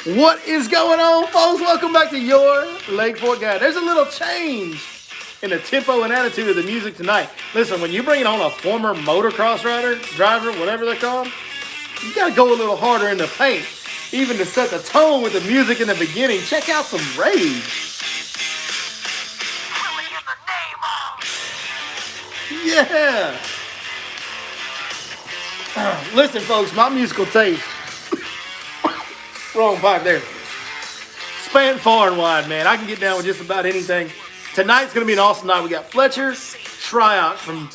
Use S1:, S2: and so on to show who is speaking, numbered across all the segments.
S1: What is going on, folks? Welcome back to your Lake Fork Guy. There's a little change in the tempo and attitude of the music tonight. Listen, when you bring it on a former motocross driver, whatever they're called, you got to go a little harder in the paint, even to set the tone with the music in the beginning. Check out some rage. Yeah. Listen, folks, my musical taste. Wrong pipe there. Span far and wide, man. I can get down with just about anything. Tonight's going to be an awesome night. We got Fletcher Shryock from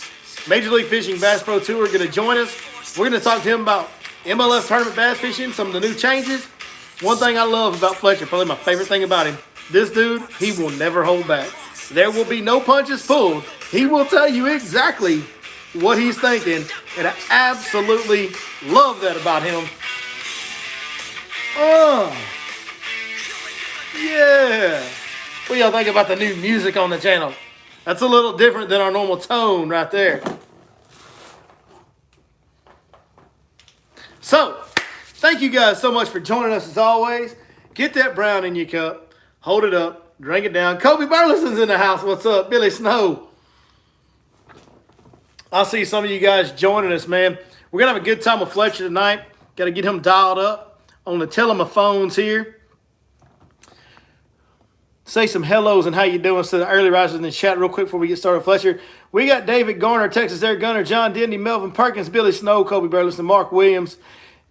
S1: Major League Fishing Bass Pro Tour going to join us. We're going to talk to him about MLF tournament bass fishing, some of the new changes. One thing I love about Fletcher, probably my favorite thing about him, this dude, he will never hold back. There will be no punches pulled. He will tell you exactly what he's thinking, and I absolutely love that about him. Oh, yeah. What y'all think about the new music on the channel? That's a little different than our normal tone right there. So, thank you guys so much for joining us as always. Get that brown in your cup. Hold it up. Drink it down. Kobe Burleson's in the house. What's up? Billy Snow. I'll see some of you guys joining us, man. We're going to have a good time with Fletcher tonight. Got to get him dialed up on the telephones here. Say some hellos and how you doing to the early risers in the chat real quick before we get started. Fletcher, we got David Garner, Texas Air Gunner, John Denny, Melvin Perkins, Billy Snow, Kobe Burleson, Mark Williams.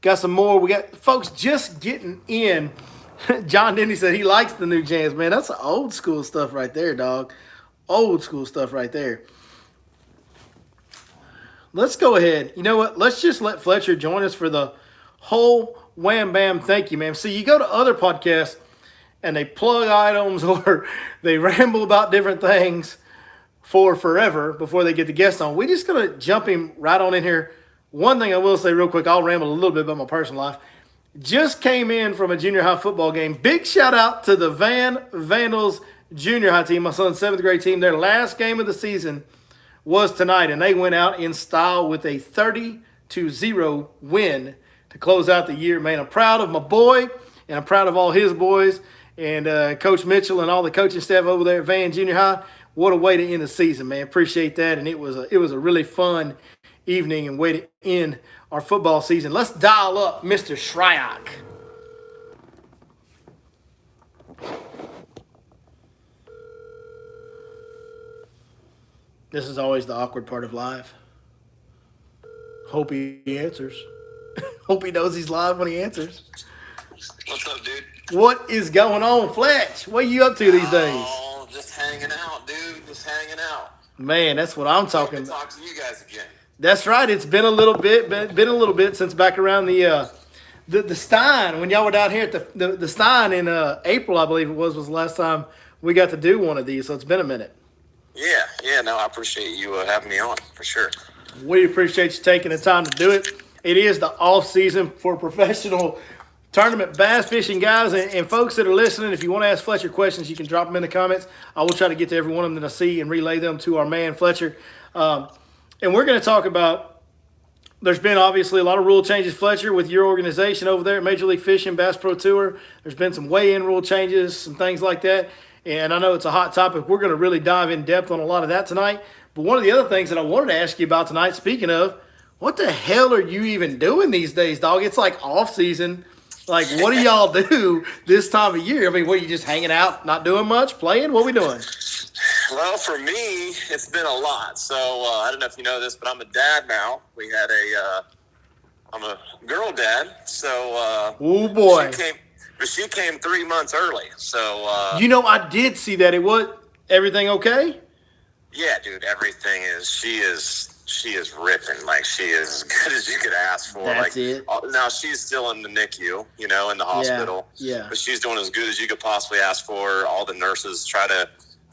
S1: Got some more. We got folks just getting in. John Denny said he likes the new jams, man. That's old school stuff right there, dog. Old school stuff right there. Let's go ahead. You know what? Let's just let Fletcher join us for the whole wham bam thank you, man. See, you go to other podcasts and they plug items or they ramble about different things for forever before they get the guest on. We're just going to jump him right on in here. One thing I will say real quick, I'll ramble a little bit about my personal life. Just came in from a junior high football game. Big shout out to the Vandals junior high team, my son's 7th grade team. Their last game of the season was tonight, and they went out in style with a 30-0 win to close out the year. Man, I'm proud of my boy, and I'm proud of all his boys, and Coach Mitchell and all the coaching staff over there at Van Junior High. What a way to end the season, man. Appreciate that, and it was a really fun evening and way to end our football season. Let's dial up Mr. Shryock. This is always the awkward part of live. Hope he answers. Hope he knows he's live when he answers.
S2: What's up, dude?
S1: What is going on, Fletch? What are you up to these days?
S2: Oh, just hanging out, dude. Just hanging out.
S1: Man, that's what I'm talking about.
S2: Talk to you guys again.
S1: That's right. It's been a little bit since back around the Stein, when y'all were down here at the Stein in April, I believe it was the last time we got to do one of these. So it's been a minute.
S2: Yeah. No, I appreciate you having me on for sure.
S1: We appreciate you taking the time to do it. It is the off season for professional tournament bass fishing guys and folks that are listening. If you want to ask Fletcher questions, you can drop them in the comments. I will try to get to every one of them that I see and relay them to our man Fletcher. And we're going to talk about, there's been obviously a lot of rule changes, Fletcher, with your organization over there at Major League Fishing Bass Pro Tour. There's been some weigh-in rule changes, some things like that. And I know it's a hot topic. We're going to really dive in depth on a lot of that tonight. But one of the other things that I wanted to ask you about tonight, speaking of, what the hell are you even doing these days, dog? It's like off season. Like, what do y'all do this time of year? I mean, what, are you just hanging out, not doing much, playing? What are we doing?
S2: Well, for me, it's been a lot. So I don't know if you know this, but I'm a dad now. I'm a girl dad. So
S1: oh boy,
S2: she came 3 months early. So
S1: I did see that. It was everything okay?
S2: Yeah, dude. Everything is. She is ripping. Like, she is as good as you could ask for.
S1: That's
S2: like,
S1: it.
S2: Now she's still in the NICU, in the hospital.
S1: Yeah.
S2: But she's doing as good as you could possibly ask for. All the nurses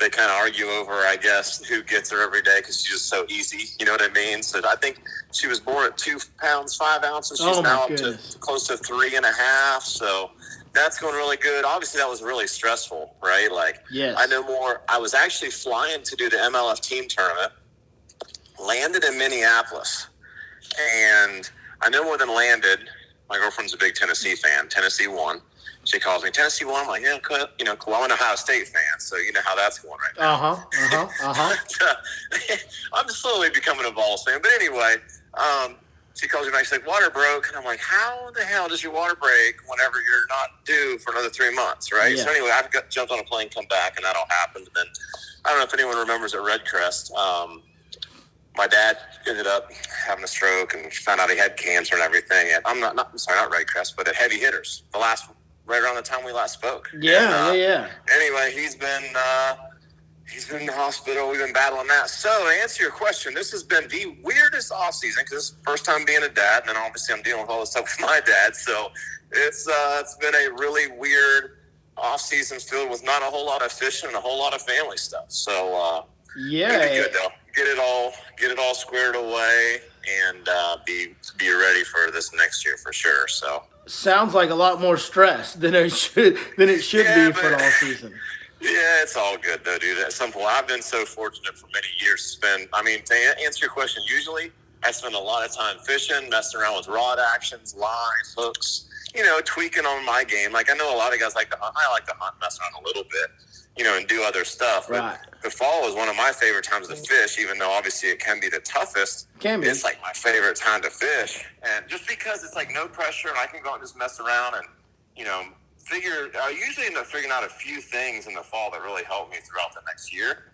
S2: they kind of argue over, I guess, who gets her every day because she's just so easy. You know what I mean? So I think she was born at 2 pounds, 5 ounces. She's now up to close to 3.5. So that's going really good. Obviously, that was really stressful, right? Like,
S1: yes.
S2: I know more. I was actually flying to do the MLF team tournament, landed in Minneapolis, and I know more than landed. My girlfriend's a big Tennessee fan. Tennessee won. she calls me, Tennessee won. I'm like, yeah, cool. Cool. I'm an Ohio State fan, so you know how that's going right now. I'm slowly becoming a Vols fan. But anyway, she calls me back. She's like, water broke. And I'm like, how the hell does your water break whenever you're not due for another 3 months, right? Yeah. So anyway, jumped on a plane, come back, and that all happened. And then I don't know if anyone remembers at Red Crest, my dad ended up having a stroke and found out he had cancer and everything. And I'm not Red Crest, but at Heavy Hitters, right around the time we last spoke.
S1: Yeah.
S2: Anyway, he's been in the hospital. We've been battling that. So to answer your question, this has been the weirdest off season because it's the first time being a dad, and then obviously I'm dealing with all this stuff with my dad. So it's been a really weird off season filled with not a whole lot of fishing and a whole lot of family stuff. So
S1: yeah,
S2: it'll be good though. Get it all squared away and be ready for this next year for sure. So
S1: sounds like a lot more stress than it should be for the all season.
S2: Yeah, it's all good though, dude. At some point, I've been so fortunate for many years to spend. I mean, to answer your question, usually I spend a lot of time fishing, messing around with rod actions, lines, hooks, tweaking on my game. Like I know a lot of guys like to hunt. I like to hunt, mess around a little bit, and do other stuff. But
S1: right.
S2: The fall is one of my favorite times to fish, even though obviously it can be the toughest. It's like my favorite time to fish. And just because it's like no pressure and I can go out and just mess around and, I usually end up figuring out a few things in the fall that really help me throughout the next year.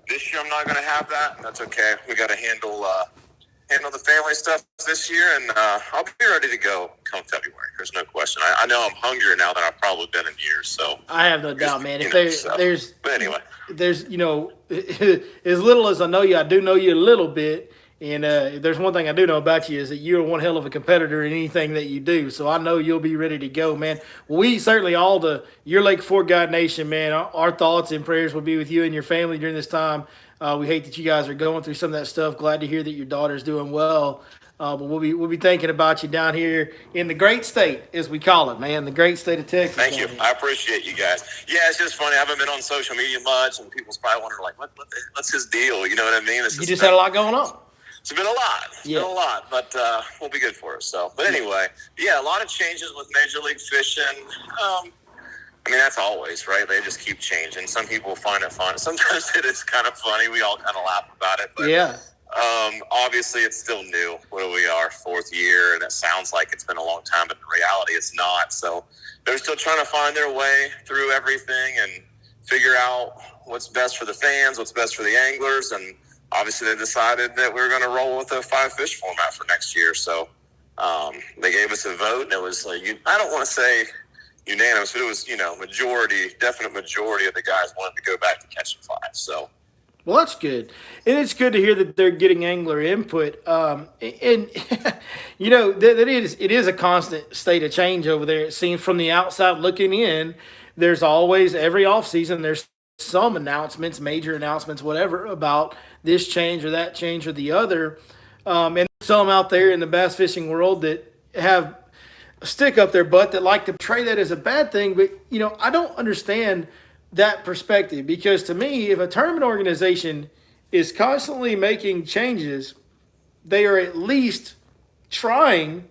S2: This year I'm not going to have that. That's okay. We got to handle the family stuff this year, and I'll be ready to go come February. There's no question. I know I'm hungrier now than I've probably been in years. So
S1: I have no doubt, man.
S2: But anyway,
S1: there's as little as I know you, I do know you a little bit. And if there's one thing I do know about you is that you're one hell of a competitor in anything that you do. So I know you'll be ready to go, man. We certainly your Lake Fork Guide Nation, man, our thoughts and prayers will be with you and your family during this time. We hate that you guys are going through some of that stuff. Glad to hear that your daughter's doing well. But we'll be thinking about you down here in the great state, as we call it, man, the great state of Texas.
S2: Thank you. I appreciate you guys. Yeah, it's just funny. I haven't been on social media much, and people's probably wondering, like, what's his deal? You know what I mean?
S1: You just had a lot going on.
S2: It's been a lot. But we'll be good for us. So, but anyway, a lot of changes with Major League Fishing. I mean, that's always, right? They just keep changing. Some people find it fun. Sometimes it is kind of funny. We all kind of laugh about it. But obviously, it's still new. Where we are, 4th year, and it sounds like it's been a long time, but in reality, it's not. So they're still trying to find their way through everything and figure out what's best for the fans, what's best for the anglers, and obviously, they decided that we were going to roll with a 5-fish format for next year. So they gave us a vote, and it was I don't want to say unanimous, but it was definite majority of the guys wanted to go back to catching 5. So,
S1: well, that's good, and it's good to hear that they're getting angler input. And that it is a constant state of change over there. It seems from the outside looking in, there's always every off season there's some announcements, major announcements, whatever, about this change or that change or the other. And some out there in the bass fishing world that have a stick up their butt that like to portray that as a bad thing. But, I don't understand that perspective because to me, if a tournament organization is constantly making changes, they are at least trying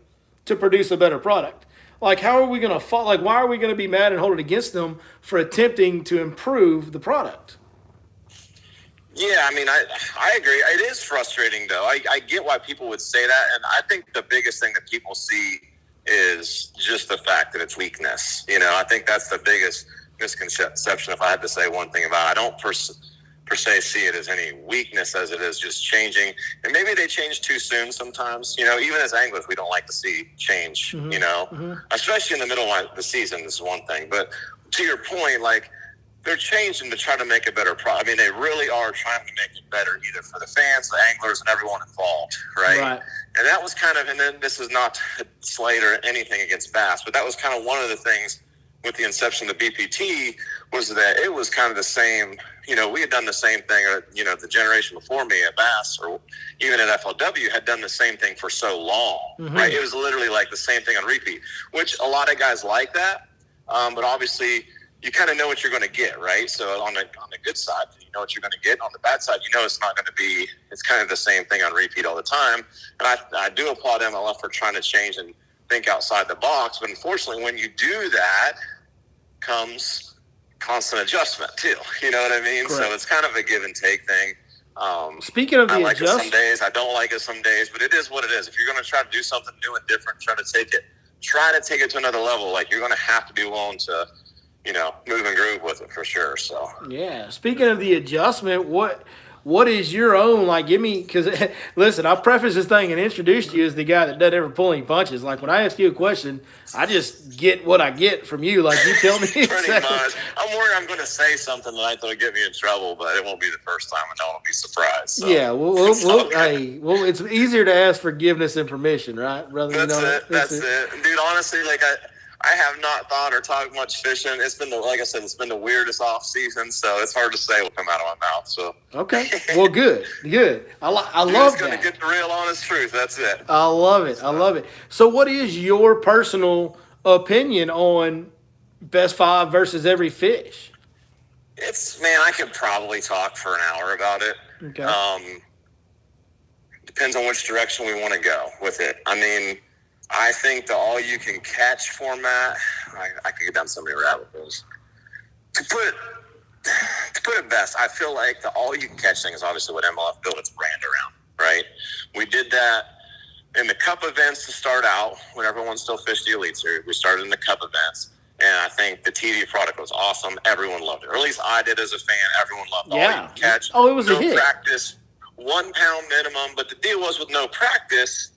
S1: to produce a better product. Like, how are we going to fall? Like, why are we going to be mad and hold it against them for attempting to improve the product?
S2: Yeah, I mean, I agree. It is frustrating, though. I get why people would say that, and I think the biggest thing that people see is just the fact that it's weakness. I think that's the biggest misconception, if I had to say one thing about it. I don't per se see it as any weakness as it is just changing. And maybe they change too soon sometimes. Even as anglers, we don't like to see change, especially in the middle of the season. This is one thing. But to your point, like, they're changing to try to make a better product. I mean, they really are trying to make it better either for the fans, the anglers, and everyone involved, right? And that was kind of, and then this is not a slight or anything against bass, but that was kind of one of the things with the inception of the BPT was that it was kind of the same, we had done the same thing, or, the generation before me at Bass or even at FLW had done the same thing for so long, right? It was literally like the same thing on repeat, which a lot of guys like that. But obviously you kind of know what you're going to get, right? So on the good side, you know what you're going to get. On the bad side, it's not going to be, it's kind of the same thing on repeat all the time. And I do applaud MLF for trying to change and think outside the box. But unfortunately, when you do that, comes constant adjustment too. You know what I mean?
S1: Correct.
S2: So it's kind of a give and take thing.
S1: Speaking of the
S2: I like it some
S1: adjustment,
S2: days. I don't like it some days, but it is what it is. If you're going to try to do something new and different, try to take it to another level. Like, you're going to have to be willing to, move and groove with it for sure. So
S1: yeah. Speaking of the adjustment, what is your own, like, give me, because listen, I'll preface this thing and introduce you as the guy that doesn't ever pull any punches. Like, when I ask you a question, I just get what I get from you. Like, you tell me
S2: pretty
S1: exactly.
S2: much. I'm worried I'm going to say something tonight that'll get me in trouble, but it won't be the first time, and no one will be surprised. So.
S1: Yeah, well, it's easier to ask forgiveness than permission, right, brother?
S2: That's it. Dude, honestly, like, I have not thought or talked much fishing. It's been like I said, it's been the weirdest off season, so it's hard to say what come out of my mouth. So
S1: okay, well, good. I love
S2: just
S1: that.
S2: Gonna get the real honest truth. That's it.
S1: I love it. So, what is your personal opinion on best five versus every fish?
S2: I could probably talk for an hour about it.
S1: Okay.
S2: Depends on which direction we want to go with it. I mean, I think the all-you-can-catch format, I could get down so many rabbit holes. To put it best, I feel like the all-you-can-catch thing is obviously what MLF built its brand around, right? We did that in the Cup events to start out when everyone still fished the Elite Series. We started in the Cup events, and I think the TV product was awesome. Everyone loved it, or at least I did as a fan. Everyone loved all-you-can-catch.
S1: Oh, it was
S2: no
S1: a hit.
S2: Practice, 1 pound minimum, but the deal was with no practice,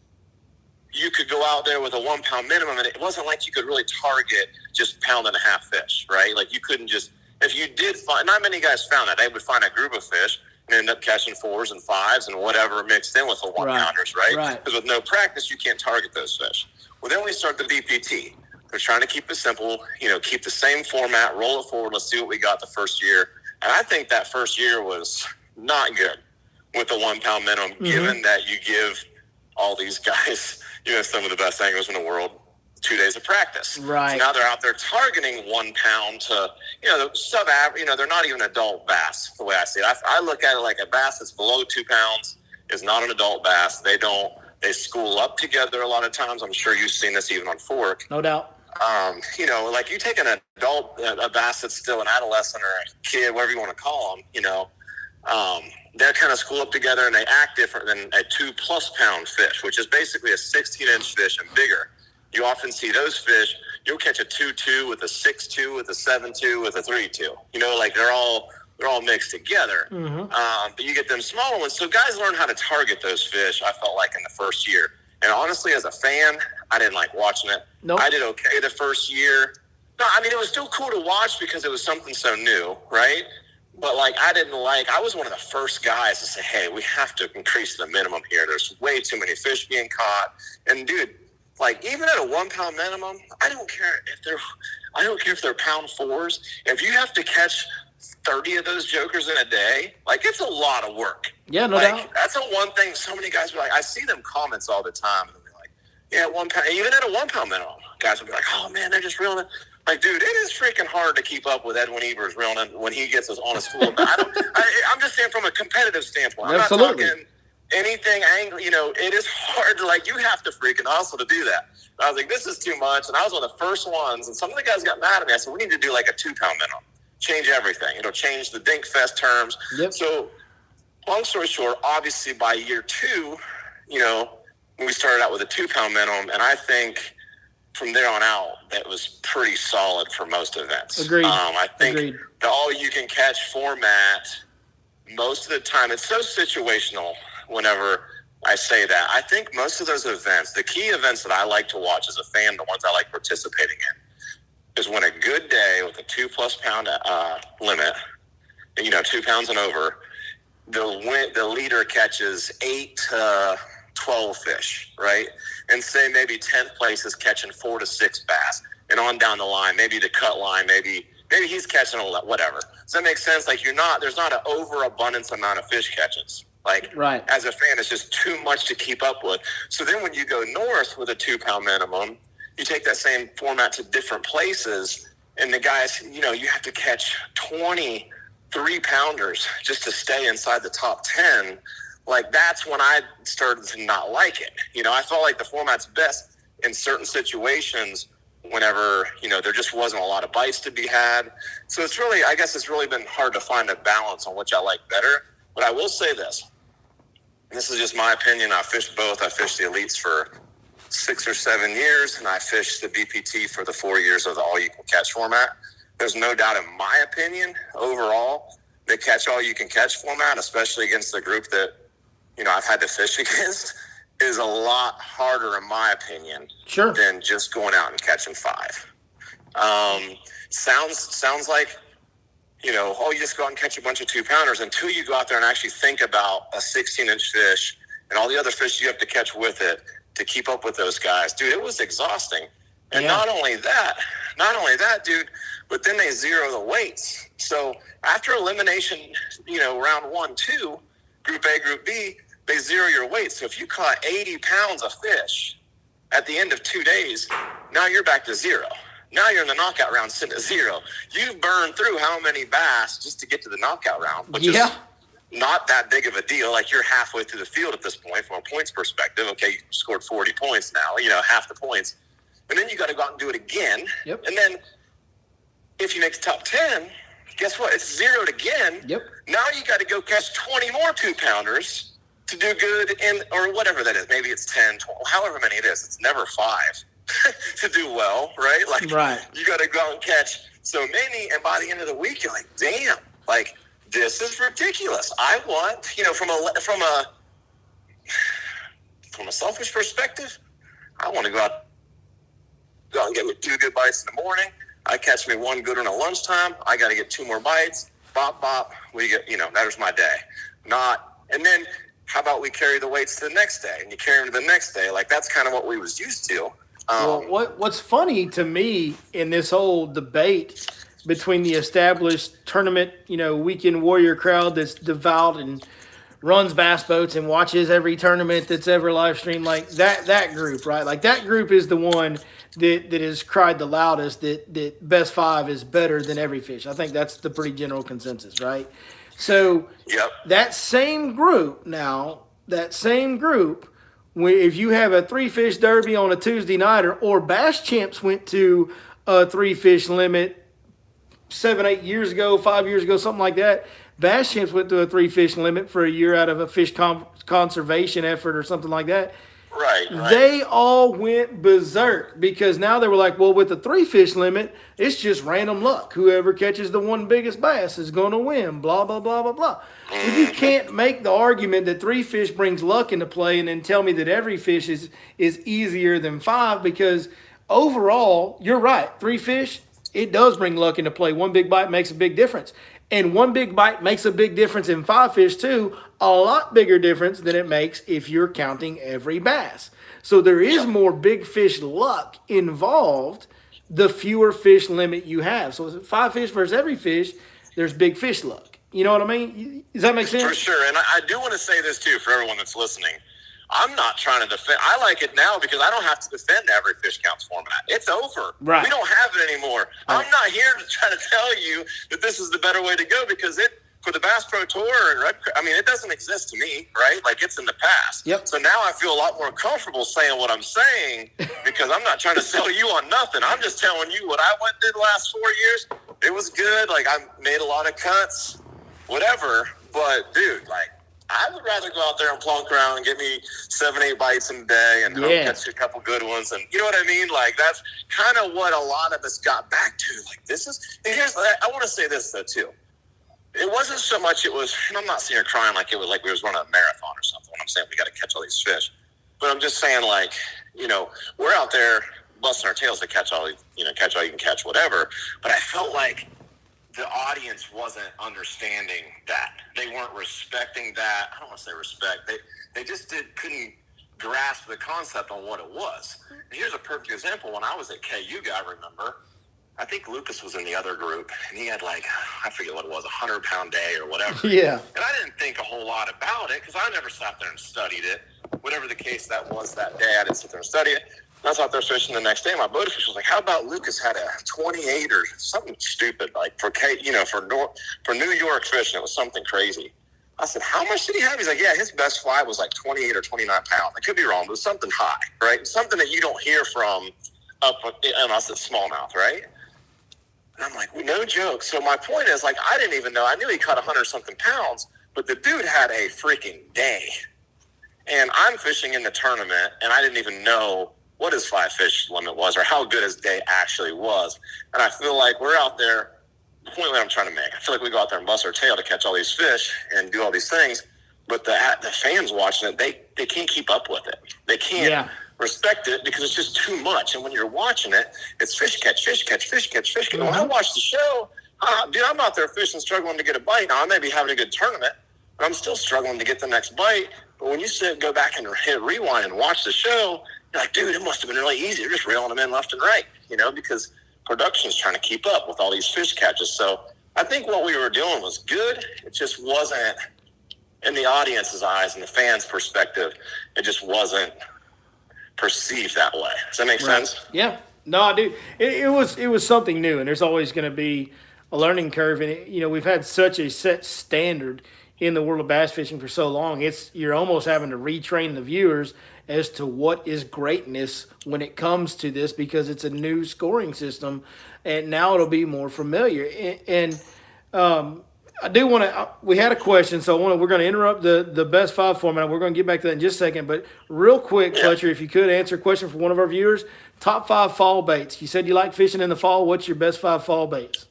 S2: you could go out there with a 1 pound minimum, and it wasn't like you could really target just pound and a half fish, right? Like, you couldn't just, if you did find, not many guys found that. They would find a group of fish and end up catching 4s and 5s and whatever mixed in with the 1 pounders, right? Because with no practice, you can't target those fish. Well, then we start the VPT. They're trying to keep it simple, keep the same format, roll it forward. Let's see what we got the first year. And I think that first year was not good with the 1 pound minimum, given that you give all these guys, some of the best anglers in the world, 2 days of practice.
S1: Right.
S2: So now they're out there targeting 1 pound to, sub-average, they're not even adult bass, the way I see it. I look at it like a bass that's below 2 pounds is not an adult bass. They school up together a lot of times. I'm sure you've seen this even on Fork.
S1: No doubt.
S2: Like, you take an adult, a bass that's still an adolescent or a kid, whatever you want to call them, they're kind of school up together and they act different than a 2+ pound fish, which is basically a 16-inch fish and bigger. You often see those fish, you'll catch a 2.2 with a 6.2 with a 7.2 with a 3.2. Like, they're all mixed together. But you get them smaller ones. So guys learn how to target those fish, I felt like, in the first year. And honestly, as a fan, I didn't like watching it.
S1: Nope.
S2: I did okay the first year. No, I mean, it was still cool to watch because it was something so new, right? But, like, I was one of the first guys to say, hey, we have to increase the minimum here. There's way too many fish being caught. And, dude, like, even at a 1 pound minimum, I don't care if they're pound 4s. If you have to catch 30 of those jokers in a day, like, it's a lot of work.
S1: Yeah, no doubt.
S2: That's the one thing so many guys are like, I see them comments all the time, and they'll be like, yeah, 1 pound, even at a 1 pound minimum, guys will be like, oh, man, they're just reeling it. Like, dude, it is freaking hard to keep up with Edwin Evers reeling it when he gets us on his school. I'm just saying from a competitive standpoint.
S1: Absolutely.
S2: I'm not talking anything angry. It is hard to, like, you have to freaking hustle to do that. And I was like, this is too much. And I was one of the first ones, and some of the guys got mad at me. I said, we need to do like a 2 pound minimum. Change everything. It'll change the Dink Fest terms.
S1: Yep.
S2: So, long story short, obviously by year 2, we started out with a 2 pound minimum, and I think from there on out, that was pretty solid for most events.
S1: Agreed.
S2: I think the all-you-can-catch format, most of the time, it's so situational whenever I say that. I think most of those events, the key events that I like to watch as a fan, the ones I like participating in, is when a good day with a 2+ pound limit, 2 pounds and over, the leader catches 8 to 12 fish, right? And say maybe 10th place is catching 4 to 6 bass, and on down the line, maybe the cut line, maybe he's catching whatever. Does that make sense? Like, there's not an overabundance amount of fish catches. Like,
S1: right.
S2: As a fan, it's just too much to keep up with. So then when you go north with a 2 pound minimum, you take that same format to different places, and the guys, you have to catch 20 3-pounders just to stay inside the top 10. Like, that's when I started to not like it. I felt like the format's best in certain situations whenever, there just wasn't a lot of bites to be had. So I guess it's really been hard to find a balance on which I like better. But I will say this. This is just my opinion. I fished both. I fished the elites for 6 or 7 years, and I fished the BPT for the 4 years of the all-you-can-catch format. There's no doubt, in my opinion, overall, the catch-all-you-can-catch format, especially against the group that, I've had to fish against, is a lot harder, in my opinion,
S1: sure,
S2: than just going out and catching 5. Sounds like, you just go out and catch a bunch of 2-pounders until you go out there and actually think about a 16-inch fish and all the other fish you have to catch with it to keep up with those guys. Dude, it was exhausting. And not only that, dude, but then they zero the weights. So after elimination, round 1, 2, Group A, Group B, they zero your weight. So if you caught 80 pounds of fish at the end of 2 days, now you're back to zero. Now you're in the knockout round sitting at zero. You've burned through how many bass just to get to the knockout round, which is not that big of a deal. Like, you're halfway through the field at this point from a points perspective. Okay, you scored 40 points now, half the points. And then you got to go out and do it again.
S1: Yep.
S2: And then if you make the top 10, guess what? It's zeroed again.
S1: Yep.
S2: Now you got to go catch 20 more 2-pounders to do good or whatever that is. Maybe it's 10, 12, however many it is. It's never 5 to do well, right? Like,
S1: right.
S2: You got to go out and catch so many, and by the end of the week, you're like, damn, like, this is ridiculous. I want, from a selfish perspective, I want to go out and get me 2 good bites in the morning. I catch me 1 good one at lunchtime. I got to get 2 more bites. Bop, bop. We get, that was my day. And then how about we carry the weights to the next day, and you carry them to the next day? Like, that's kind of what we was used to.
S1: Well, what's funny to me in this whole debate between the established tournament, weekend warrior crowd that's devout and runs bass boats and watches every tournament that's ever live streamed, like that group, right? Like, that group is the one that has cried the loudest that best 5 is better than every fish. I think that's the pretty general consensus, right? So that same group, if you have a 3-fish derby on a Tuesday night, or Bass Champs went to a 3-fish limit 7, 8 years ago, 5 years ago, something like that. Bass Champs went to a 3-fish limit for a year out of a fish conservation effort or something like that.
S2: Right.
S1: They all went berserk because now they were like, well, with the 3-fish limit, it's just random luck. Whoever catches the 1 biggest bass is going to win, blah, blah, blah, blah, blah. Well, you can't make the argument that 3 fish brings luck into play and then tell me that every fish is easier than 5, because overall, you're right. 3 fish, it does bring luck into play. 1 big bite makes a big difference. And 1 big bite makes a big difference in 5 fish too, a lot bigger difference than it makes if you're counting every bass. So there is more big fish luck involved the fewer fish limit you have. So 5 fish versus every fish, there's big fish luck. You know what I mean? Does that make sense?
S2: For sure. And I do want to say this too for everyone that's listening. I'm not trying to defend. I like it now because I don't have to defend every fish counts format. It's over.
S1: Right.
S2: We don't have it anymore. Right. I'm not here to try to tell you that this is the better way to go, because for the Bass Pro Tour and it doesn't exist to me, right? Like, it's in the past.
S1: Yep.
S2: So now I feel a lot more comfortable saying what I'm saying because I'm not trying to sell you on nothing. I'm just telling you what I did the last 4 years. It was good. Like, I made a lot of cuts, whatever. But dude, like, I would rather go out there and plunk around and get me 7, 8 bites in a day and catch a couple good ones. And you know what I mean? Like, that's kind of what a lot of us got back to. Like, I want to say this though too. It wasn't so much, and I'm not sitting here crying like it was like we was running a marathon or something. I'm saying we got to catch all these fish. But I'm just saying, like, we're out there busting our tails to catch all you can catch, whatever. But I felt like the audience wasn't understanding that. They weren't respecting that. I don't want to say respect. They just couldn't grasp the concept on what it was. And here's a perfect example. When I was at KU, I remember, I think Lucas was in the other group, and he had, like, I forget what it was, 100-pound day or whatever.
S1: Yeah.
S2: And I didn't think a whole lot about it because I never sat there and studied it. Whatever the case that was that day, I didn't sit there and study it. I was out there fishing the next day. My boat official was like, how about Lucas had a 28 or something stupid, like for New York fishing, it was something crazy. I said, how much did he have? He's like, yeah, his best fly was like 28 or 29 pounds. I could be wrong, but it was something high, right? Something that you don't hear from up, and I said smallmouth, right? And I'm like, no joke. So my point is, like, I didn't even know. I knew he caught 100-something pounds, but the dude had a freaking day. And I'm fishing in the tournament, and I didn't even know what his 5-fish limit was or how good his day actually was. And I feel like we're out there, the point that I'm trying to make, I feel like we go out there and bust our tail to catch all these fish and do all these things, but the fans watching it, they can't keep up with it. They can't respect it because it's just too much. And when you're watching it, it's fish catch, fish catch, fish catch, fish catch. When I watch the show, dude, I'm out there fishing, struggling to get a bite. Now, I may be having a good tournament, but I'm still struggling to get the next bite. But when you go back and hit rewind and watch the show, you're like, dude, it must have been really easy. You're just reeling them in left and right, because production's trying to keep up with all these fish catches. So I think what we were doing was good. It just wasn't, in the audience's eyes and the fans' perspective, it just wasn't perceived that way. Does that make sense?
S1: Yeah. No, I do. It was something new, and there's always going to be a learning curve. And we've had such a set standard in the world of bass fishing for so long. You're almost having to retrain the viewers as to what is greatness when it comes to this, because it's a new scoring system, and now it'll be more familiar. And I do want to. We had a question, so we're going to interrupt the best five format. We're going to get back to that in just a second. But real quick, Fletcher, if you could answer a question for one of our viewers: top 5 fall baits. You said you like fishing in the fall. What's your best 5 fall baits?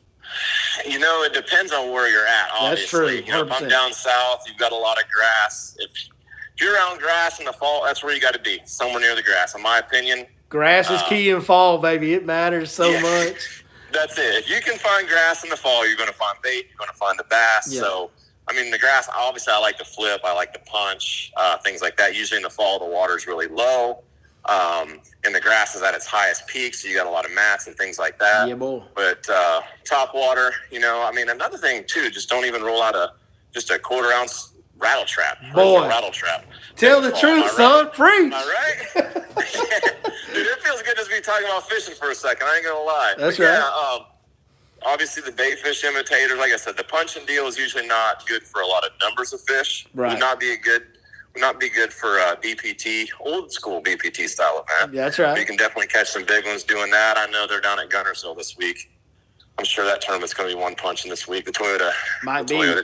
S2: It depends on where you're at. Obviously,
S1: that's true.
S2: If I'm down south, you've got a lot of grass. If you're around grass in the fall, that's where you got to be, somewhere near the grass. In my opinion,
S1: grass is key in fall, baby. It matters so much.
S2: That's it. If you can find grass in the fall, you're going to find bait. You're going to find the bass. Yeah. So, the grass, obviously, I like to flip. I like to punch, things like that. Usually in the fall, the water's really low. And the grass is at its highest peak, so you got a lot of mats and things like that.
S1: Yeah, boy.
S2: But top water, another thing, too, just don't even roll out just a 1/4 ounce rattle trap.
S1: Boy.
S2: Rattle trap.
S1: Tell the truth, son. Preach.
S2: Am I right? Dude, it feels good just to be talking about fishing for a second. I ain't going to lie.
S1: That's right.
S2: Yeah, obviously, the bait fish imitators, like I said, the punch and deal is usually not good for a lot of numbers of fish.
S1: Right.
S2: Would not be good for BPT, old school BPT style event.
S1: Yeah, that's right.
S2: You can definitely catch some big ones doing that. I know they're down at Guntersville this week. I'm sure that tournament's going to be one punching this week. The Toyota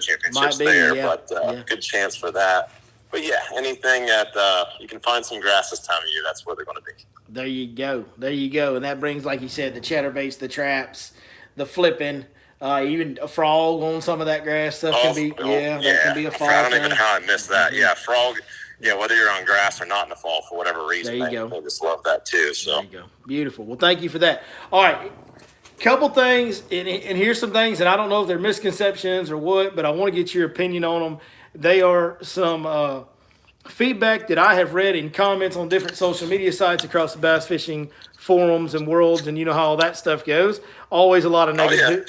S2: Championship's there, but good chance for that. But yeah, anything that you can find some grass this time of year, that's where they're going to be.
S1: There you go. And that brings, like you said, the chatterbaits, the traps, the flipping, even a frog on some of that grass stuff can be. That can be a fall.
S2: I don't even know how I missed that. Yeah, frog. Yeah, whether you're on grass or not in the fall, for whatever reason,
S1: there you go.
S2: I just love that too. So
S1: there you go. Beautiful. Well, thank you for that. All right. Couple things, and here's some things, and I don't know if they're misconceptions or what, but I want to get your opinion on them. They are some feedback that I have read in comments on different social media sites across the bass fishing forums and worlds, and you know how all that stuff goes. Always a lot of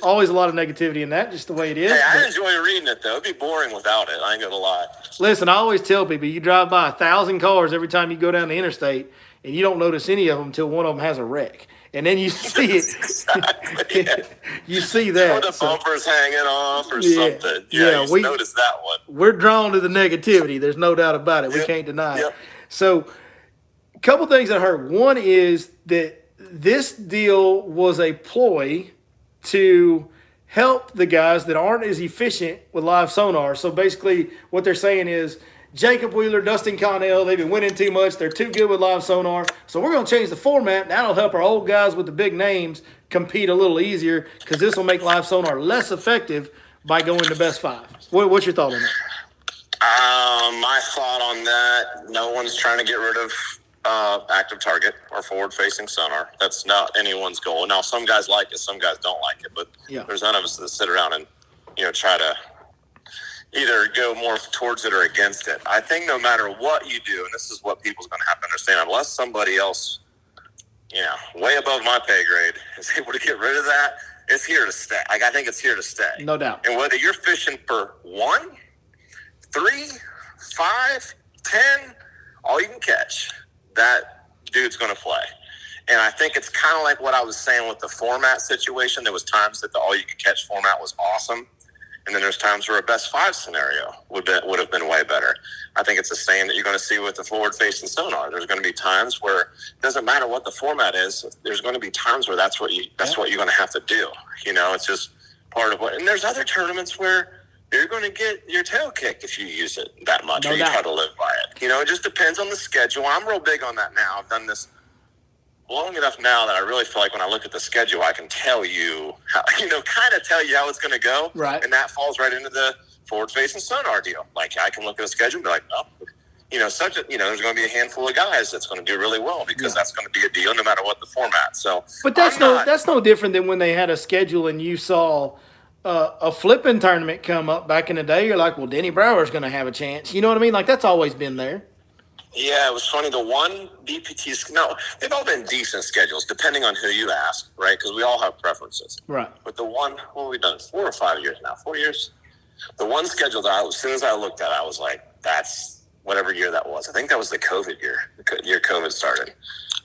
S1: always a lot of negativity in that, just the way it is.
S2: Hey, I enjoy reading it though. It'd be boring without it. I ain't gonna lie.
S1: Listen, I always tell people, you drive by 1,000 cars every time you go down the interstate, and you don't notice any of them until one of them has a wreck. And then you see it.
S2: Exactly. Yeah.
S1: You see that.
S2: Or the bumper's hanging off or something. Yeah, we noticed that one.
S1: We're drawn to the negativity. There's no doubt about it. We can't deny it. So, a couple things I heard. One is that this deal was a ploy to help the guys that aren't as efficient with live sonar. So, basically, what they're saying is, Jacob Wheeler, Dustin Connell, they've been winning too much. They're too good with live sonar. So we're going to change the format. That'll help our old guys with the big names compete a little easier, because this will make live sonar less effective by going to best 5. What's your thought on that?
S2: My thought on that, no one's trying to get rid of active target or forward-facing sonar. That's not anyone's goal. Now, some guys like it, some guys don't like it, but there's none of us that sit around and try to either go more towards it or against it. I think no matter what you do, and this is what people's going to have to understand, unless somebody else, way above my pay grade is able to get rid of that, it's here to stay. I think it's here to stay.
S1: No doubt.
S2: And whether you're fishing for 1, 3, 5, 10, all you can catch, that dude's going to play. And I think it's kind of like what I was saying with the format situation. There was times that the all you can catch format was awesome. And then there's times where a best 5 scenario would have been way better. I think it's the same that you're going to see with the forward-facing sonar. There's going to be times where it doesn't matter what the format is. There's going to be times where that's what you're going to have to do. It's just part of what. And there's other tournaments where you're going to get your tail kicked if you use it that much or you try to live by it. It just depends on the schedule. I'm real big on that now. I've done this long enough now that I really feel like when I look at the schedule, I can tell you how, kind of tell you how it's going to go.
S1: Right.
S2: And that falls right into the forward-facing sonar deal. Like, I can look at the schedule and be like, oh, there's going to be a handful of guys that's going to do really well because that's going to be a deal no matter what the format. So,
S1: but that's no different than when they had a schedule and you saw a flipping tournament come up back in the day. You're like, well, Denny Brower's going to have a chance. You know what I mean? Like, that's always been there.
S2: Yeah, it was funny. The one BPT, they've all been decent schedules, depending on who you ask, right? Because we all have preferences.
S1: Right.
S2: But the one, what have we done? 4 or 5 years now? 4 years? The one schedule that as soon as I looked at it, I was like, that's whatever year that was. I think that was the COVID year, the year COVID started.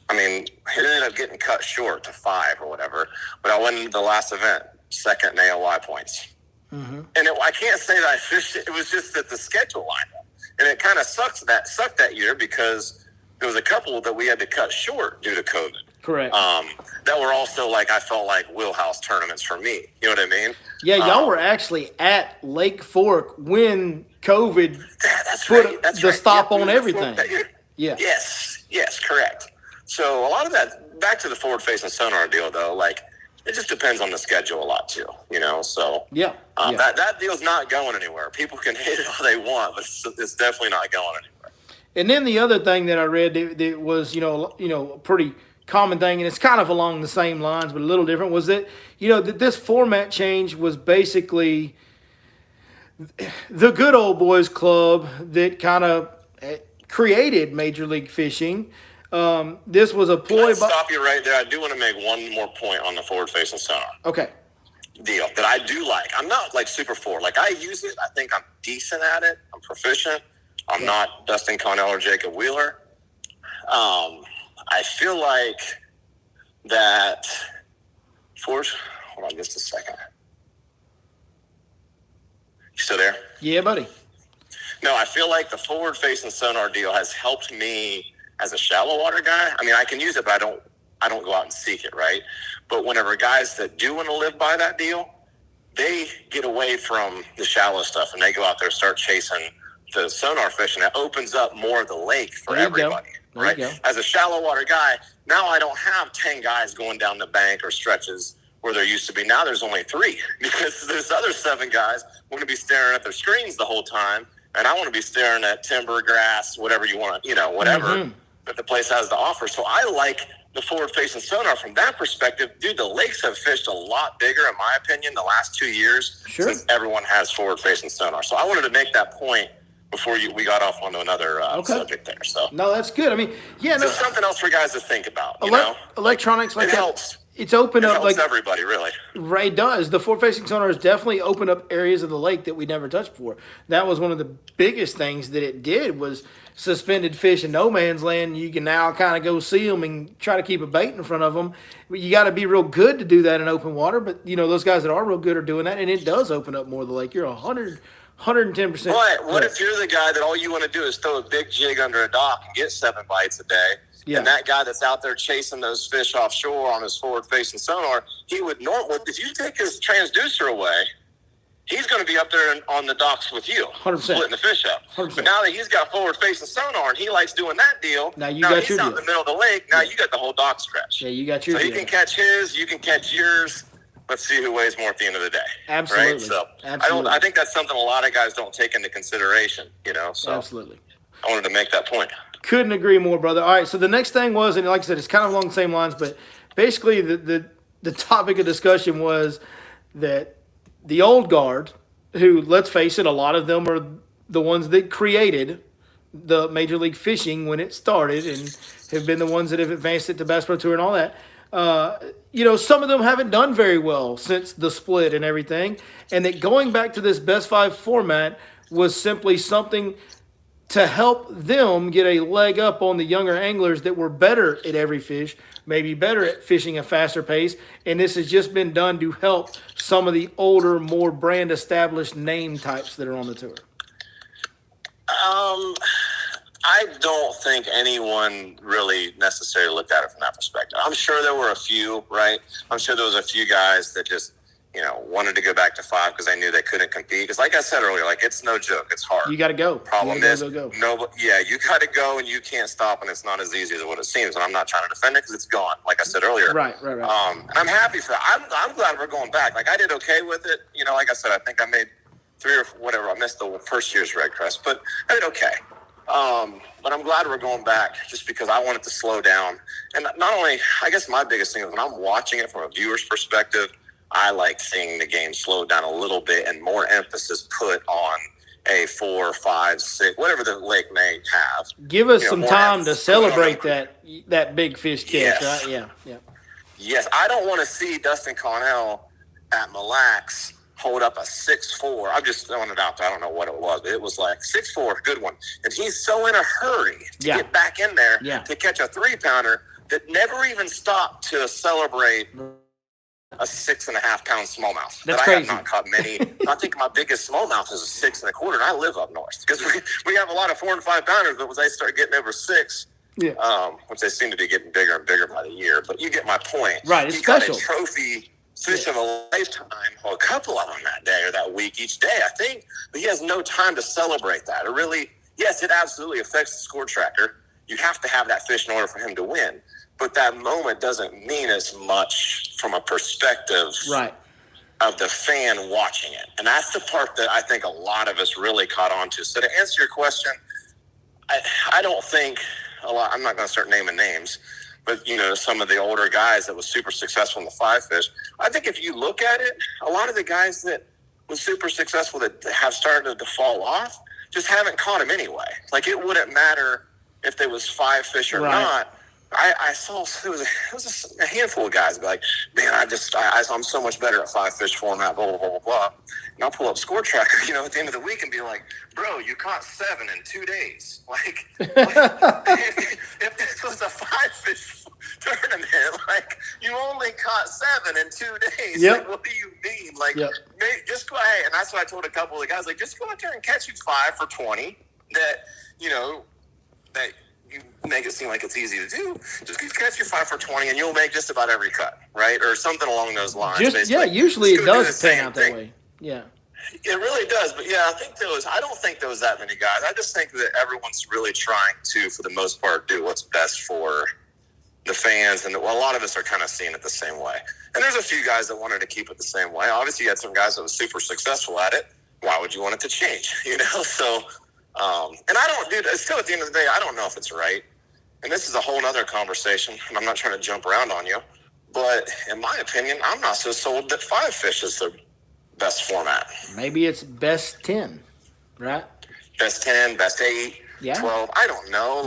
S2: I mean, it ended up getting cut short to 5 or whatever. But I went into the last event, second in AOY points. Mm-hmm. And I can't say that I fished it. It was just that the schedule lined up. And it kind of sucked that year because there was a couple that we had to cut short due to COVID.
S1: Correct.
S2: That were also I felt like wheelhouse tournaments for me. You know what I mean?
S1: Yeah, y'all were actually at Lake Fork when COVID put the stop on everything. Yeah.
S2: Yes, correct. So a lot of that, back to the forward-facing sonar deal, though, it just depends on the schedule a lot, too, So that deal's not going anywhere. People can hate it all they want, but it's definitely not going anywhere.
S1: And then the other thing that I read that was, a pretty common thing, and it's kind of along the same lines, but a little different, was that, that this format change was basically the good old boys club that kind of created Major League Fishing. This was a ploy.
S2: Stop you right there. I do want to make one more point on the forward-facing sonar.
S1: Okay.
S2: Deal that I do like. I'm not super forward. I use it. I think I'm decent at it. I'm proficient. I'm not Dustin Connell or Jacob Wheeler. I feel like that. Hold on just a second. You still there?
S1: Yeah, buddy.
S2: No, I feel like the forward-facing sonar deal has helped me as a shallow water guy. I mean, I can use it, but I don't go out and seek it, right? But whenever guys that do want to live by that deal, they get away from the shallow stuff and they go out there and start chasing the sonar fish, and it opens up more of the lake for everybody, right? As a shallow water guy, now I don't have 10 guys going down the bank or stretches where there used to be. Now there's only 3 because there's other 7 guys want to be staring at their screens the whole time, and I want to be staring at timber, grass, whatever you want, whatever that the place has to offer. So I like the forward-facing sonar from that perspective. Dude, the lakes have fished a lot bigger, in my opinion, the last 2 years since everyone has forward-facing sonar. So I wanted to make that point before we got off onto another subject there. So
S1: no, that's good. I mean,
S2: there's something else for guys to think about.
S1: Electronics like
S2: it helps.
S1: It's opened up
S2: helps everybody, really.
S1: Right, does. The forward-facing sonar has definitely opened up areas of the lake that we never touched before. That was one of the biggest things that it did, was suspended fish in no man's land. You can now kind of go see them and try to keep a bait in front of them. You got to be real good to do that in open water, but those guys that are real good are doing that, and it does open up more of the lake. You're 110%.
S2: But what if you're the guy that all you want to do is throw a big jig under a dock and get 7 bites a day? Yeah. And that guy that's out there chasing those fish offshore on his forward-facing sonar, he would normally, if you take his transducer away, he's going to be up there on the docks with you,
S1: 100%.
S2: Splitting the fish up.
S1: 100%.
S2: But now that he's got forward-facing sonar and he likes doing that deal,
S1: now
S2: he's out in the middle of the lake. Now you got the whole dock stretch.
S1: Yeah, you got your
S2: deal.
S1: So
S2: he can catch his, you can catch yours. Let's see who weighs more at the end of the day.
S1: Absolutely.
S2: Right? So
S1: Absolutely.
S2: I think that's something a lot of guys don't take into consideration. So
S1: absolutely.
S2: I wanted to make that point.
S1: Couldn't agree more, brother. All right, so the next thing was, and like I said, it's kind of along the same lines, but basically the topic of discussion was that the old guard, who, let's face it, a lot of them are the ones that created the Major League Fishing when it started and have been the ones that have advanced it to Bass Pro Tour and all that. Some of them haven't done very well since the split and everything, and that going back to this best 5 format was simply something to help them get a leg up on the younger anglers that were better at every fish, maybe better at fishing a faster pace. And this has just been done to help some of the older, more brand established name types that are on the tour.
S2: I don't think anyone really necessarily looked at it from that perspective. I'm sure there were a few, right? I'm sure there was a few guys that just, wanted to go back to 5 because they knew they couldn't compete. Because like I said earlier, it's no joke. It's hard.
S1: You got to go.
S2: Problem is, you got to go and you can't stop, and it's not as easy as what it seems. And I'm not trying to defend it because it's gone, like I said earlier.
S1: Right.
S2: And I'm happy for that. I'm glad we're going back. I did okay with it. Like I said, I think I made 3 or whatever. I missed the first year's Red Crest, but I did okay. But I'm glad we're going back just because I want it to slow down. And not only, I guess my biggest thing is when I'm watching it from a viewer's perspective, I like seeing the game slow down a little bit and more emphasis put on a 4, 5, 6, whatever the lake may have.
S1: Give us some time to celebrate that big fish catch,
S2: yes.
S1: Right? Yeah.
S2: Yes, I don't want to see Dustin Connell at Mille Lacs hold up a 6'4". I'm just throwing it out there. I don't know what it was, but it was like 6'4", good one. And he's so in a hurry to get back in there to catch a 3-pounder that never even stopped to celebrate a 6.5-pound smallmouth.
S1: That's
S2: crazy.
S1: I
S2: have not caught many. I think my biggest smallmouth is a 6 1/4, and I live up north because we have a lot of 4 and 5 pounders, but when they start getting over 6, which they seem to be getting bigger and bigger by the year, but you get my point.
S1: Right, it's
S2: he
S1: special.
S2: Got a trophy fish of a lifetime, or a couple of them that day or that week each day, I think, but he has no time to celebrate that. It really, yes, it absolutely affects the score tracker. You have to have that fish in order for him to win. But that moment doesn't mean as much from a perspective of the fan watching it. And that's the part that I think a lot of us really caught on to. So to answer your question, I don't think a lot, I'm not going to start naming names, but, some of the older guys that was super successful in the 5 fish, I think if you look at it, a lot of the guys that was super successful that have started to fall off just haven't caught them anyway. It wouldn't matter if there was 5 fish or not. I saw it was a handful of guys be like, man, I'm so much better at 5 fish format, blah, blah, blah, blah, blah. And I'll pull up score tracker, at the end of the week and be like, bro, you caught 7 in 2 days. If this was a 5 fish tournament, you only caught 7 in 2 days.
S1: Yep.
S2: What do you mean? Just go ahead. And that's what I told a couple of the guys, just go out there and catch you 5 for 20 that, that you make it seem like it's easy to do. Just catch your 5 for 20 and you'll make just about every cut, right? Or something along those lines.
S1: Usually it does pan out that way. Yeah.
S2: It really does, but I don't think there was that many guys. I just think that everyone's really trying to, for the most part, do what's best for the fans, and a lot of us are kind of seeing it the same way. And there's a few guys that wanted to keep it the same way. Obviously, you had some guys that were super successful at it. Why would you want it to change? So, and I don't, dude, still at the end of the day, I don't know if it's right. And this is a whole other conversation, and I'm not trying to jump around on you. But in my opinion, I'm not so sold that 5 fish is the best format.
S1: Maybe it's best 10, right?
S2: Best 10, best 8, 12. I don't know.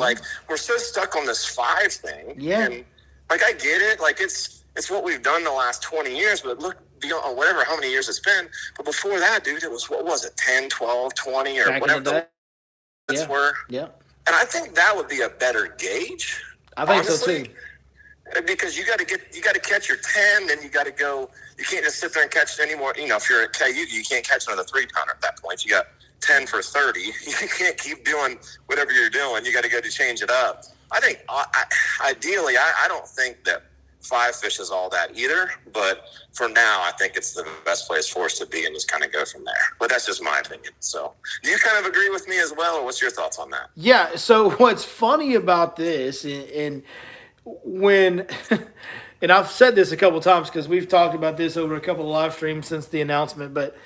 S2: We're so stuck on this 5 thing.
S1: Yeah.
S2: And, I get it. It's what we've done the last 20 years, but look, whatever, how many years it's been. But before that, dude, it was, what was it, 10, 12, 20, or whatever the were.
S1: Yeah.
S2: And I think that would be a better gauge.
S1: I think so too.
S2: Because you got to catch your 10, then you got to go. You can't just sit there and catch it anymore. If you're at KU, you can't catch another 3-pounder at that point. You got 10 for 30. You can't keep doing whatever you're doing. You got to go to change it up. I think ideally, I don't think that 5 fish is all that either. But for now, I think it's the best place for us to be and just kind of go from there. But that's just my opinion. So do you kind of agree with me as well, or what's your thoughts on that?
S1: Yeah. So what's funny about this, and when, and I've said this a couple of times because we've talked about this over a couple of live streams since the announcement, but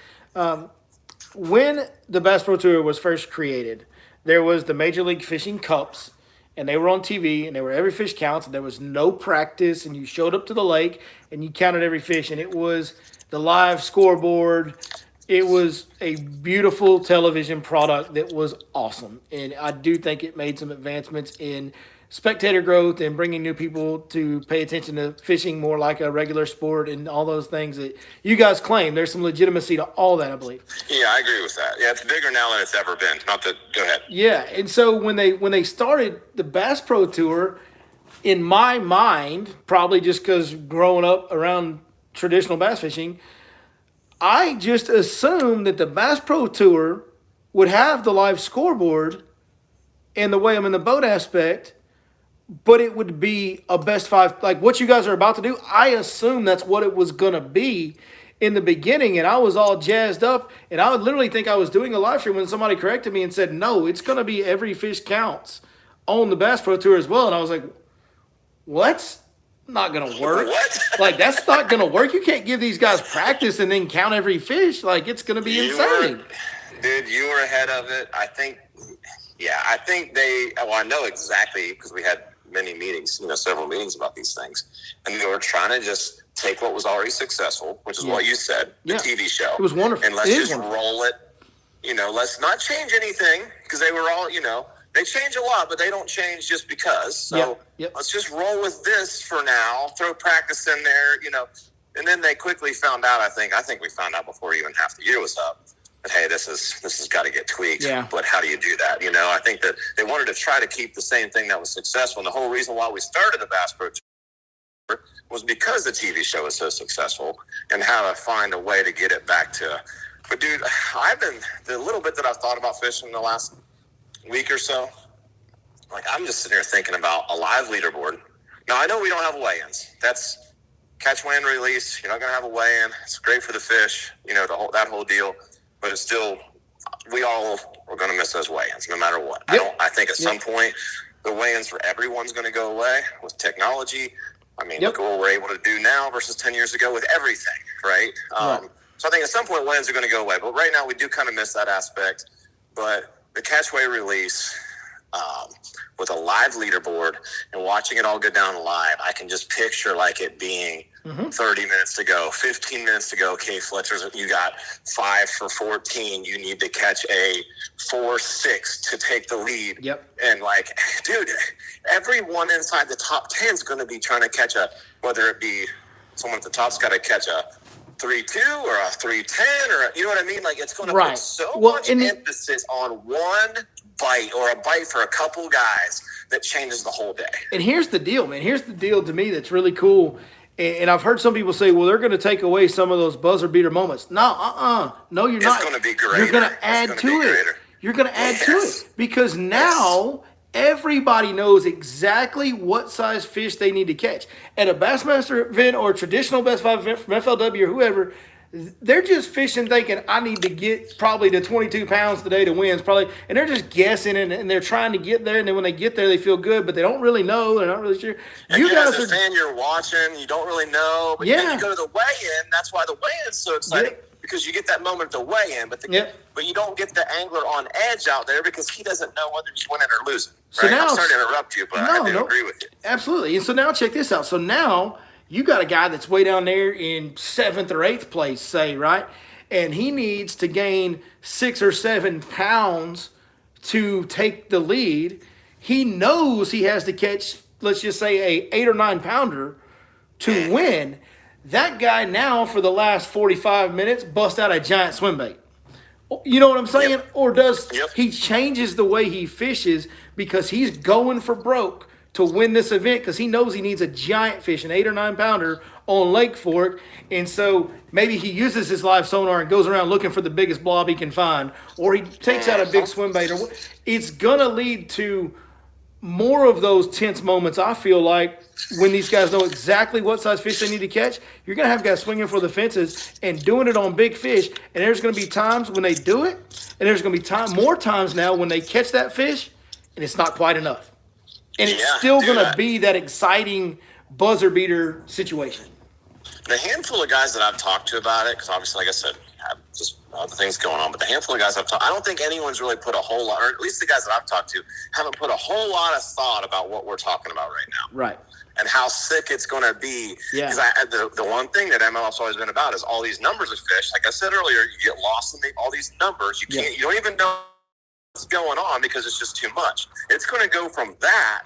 S1: when the Bass Pro Tour was first created, there was the Major League Fishing Cups, and they were on TV, and they were every fish counts, and there was no practice, and you showed up to the lake, and you counted every fish, and it was the live scoreboard. It was a beautiful television product that was awesome, and I do think it made some advancements in spectator growth and bringing new people to pay attention to fishing more like a regular sport and all those things that you guys claim. There's some legitimacy to all that, I believe.
S2: Yeah, I agree with that. Yeah, it's bigger now than it's ever been. Not to go ahead.
S1: Yeah, and so when they started the Bass Pro Tour, in my mind, probably just because growing up around traditional bass fishing, I just assumed that the Bass Pro Tour would have the live scoreboard and the weigh them in the boat aspect, but it would be a best five, like what you guys are about to do. I assume that's what it was gonna be in the beginning, and I was all jazzed up, and I would literally think I was doing a live stream when somebody corrected me and said, "No, it's gonna be every fish counts on the Bass Pro Tour as well." And I was like, "What's not gonna work?
S2: What?
S1: Like that's not gonna work. You can't give these guys practice and then count every fish. Like it's gonna be insane."
S2: Dude, you were ahead of it. I think well, I know exactly because we had many meetings, several meetings about these things. And they were trying to just take what was already successful, which is what you said, the TV show.
S1: It was wonderful.
S2: And let's just roll it. Let's not change anything because they were all, they change a lot, but they don't change just because. So let's just roll with this for now, throw practice in there, And then they quickly found out, I think we found out before even half the year was up, that, hey, this has got to get tweaked.
S1: Yeah.
S2: But how do you do that? I think that they wanted to try to keep the same thing that was successful. And the whole reason why we started the Bass Pro Tour was because the TV show was so successful and how to find a way to get it back to. But, dude, the little bit that I've thought about fishing the last week or so, like I'm just sitting here thinking about a live leaderboard. Now, I know we don't have weigh-ins. That's catch, weigh, and release. You're not going to have a weigh-in. It's great for the fish, that whole deal. But it's still, we all are going to miss those weigh-ins no matter what. I think at some point the weigh-ins for everyone's going to go away with technology. I mean, look at what we're able to do now versus 10 years ago with everything, right? So I think at some point weigh-ins are going to go away. But right now we do kind of miss that aspect. But the catch, weigh, release with a live leaderboard and watching it all go down live, I can just picture like it being 30 minutes to go, 15 minutes to go. Okay, Fletcher, you got 5 for 14. You need to catch a 4-6 to take the lead. And like, dude, everyone inside the top 10 is going to be trying to catch whether it be someone at the top's got to catch a 3.2 or a 3.10 or you know what I mean? Like it's going to put so much emphasis on one bite or a bite for a couple guys that changes the whole day. And
S1: here's the deal, man. Here's the deal to me that's really cool. And I've heard some people say, well, they're going to take away some of those buzzer beater moments. No, no, you're not.
S2: It's going to be great.
S1: You're going to add to it. You're going to add to it because now everybody knows exactly what size fish they need to catch. At a Bassmaster event or a traditional Bass 5 event from FLW or whoever, they're just fishing thinking, I need to get probably to 22 pounds today to win. And they're just guessing and they're trying to get there. And then when they get there, they feel good, but they don't really know. They're not really sure.
S2: And you guys are fan, you're watching, you don't really know. But then you go to the weigh-in. That's why the weigh-in is so exciting because you get that moment to weigh in, but you don't get the angler on edge out there because he doesn't know whether he's winning or losing. Right? So now, I'm sorry to interrupt you, but I do agree with you.
S1: Absolutely. And so now check this out. So now you got a guy that's way down there in 7th or 8th place, say, right? And he needs to gain 6 or 7 pounds to take the lead. He knows he has to catch, let's just say, a 8 or 9 pounder to win. That guy now, for the last 45 minutes, bust out a giant swim bait. You know what I'm saying? Or does he changes the way he fishes because he's going for broke to win this event because he knows he needs a giant fish, an 8 or 9 pounder on Lake Fork. And so maybe he uses his live sonar and goes around looking for the biggest blob he can find, or he takes out a big swim bait. It's going to lead to more of those tense moments, I feel like, when these guys know exactly what size fish they need to catch. You're going to have guys swinging for the fences and doing it on big fish. And there's going to be times when they do it, and there's going to be more times now when they catch that fish, and it's not quite enough. And it's still going to be that exciting buzzer beater situation.
S2: The handful of guys that I've talked to about it, because obviously, like I said, I have just other things going on, but the handful of guys I've talked, I don't think anyone's really put a whole lot, or at least the guys that I've talked to, haven't put a whole lot of thought about what we're talking about right now.
S1: Right.
S2: And how sick it's going to be.
S1: Yeah.
S2: Because the one thing that MLF's always been about is all these numbers of fish. Like I said earlier, you get lost in all these numbers. You can't. You don't even know what's going on because it's just too much. It's going to go from that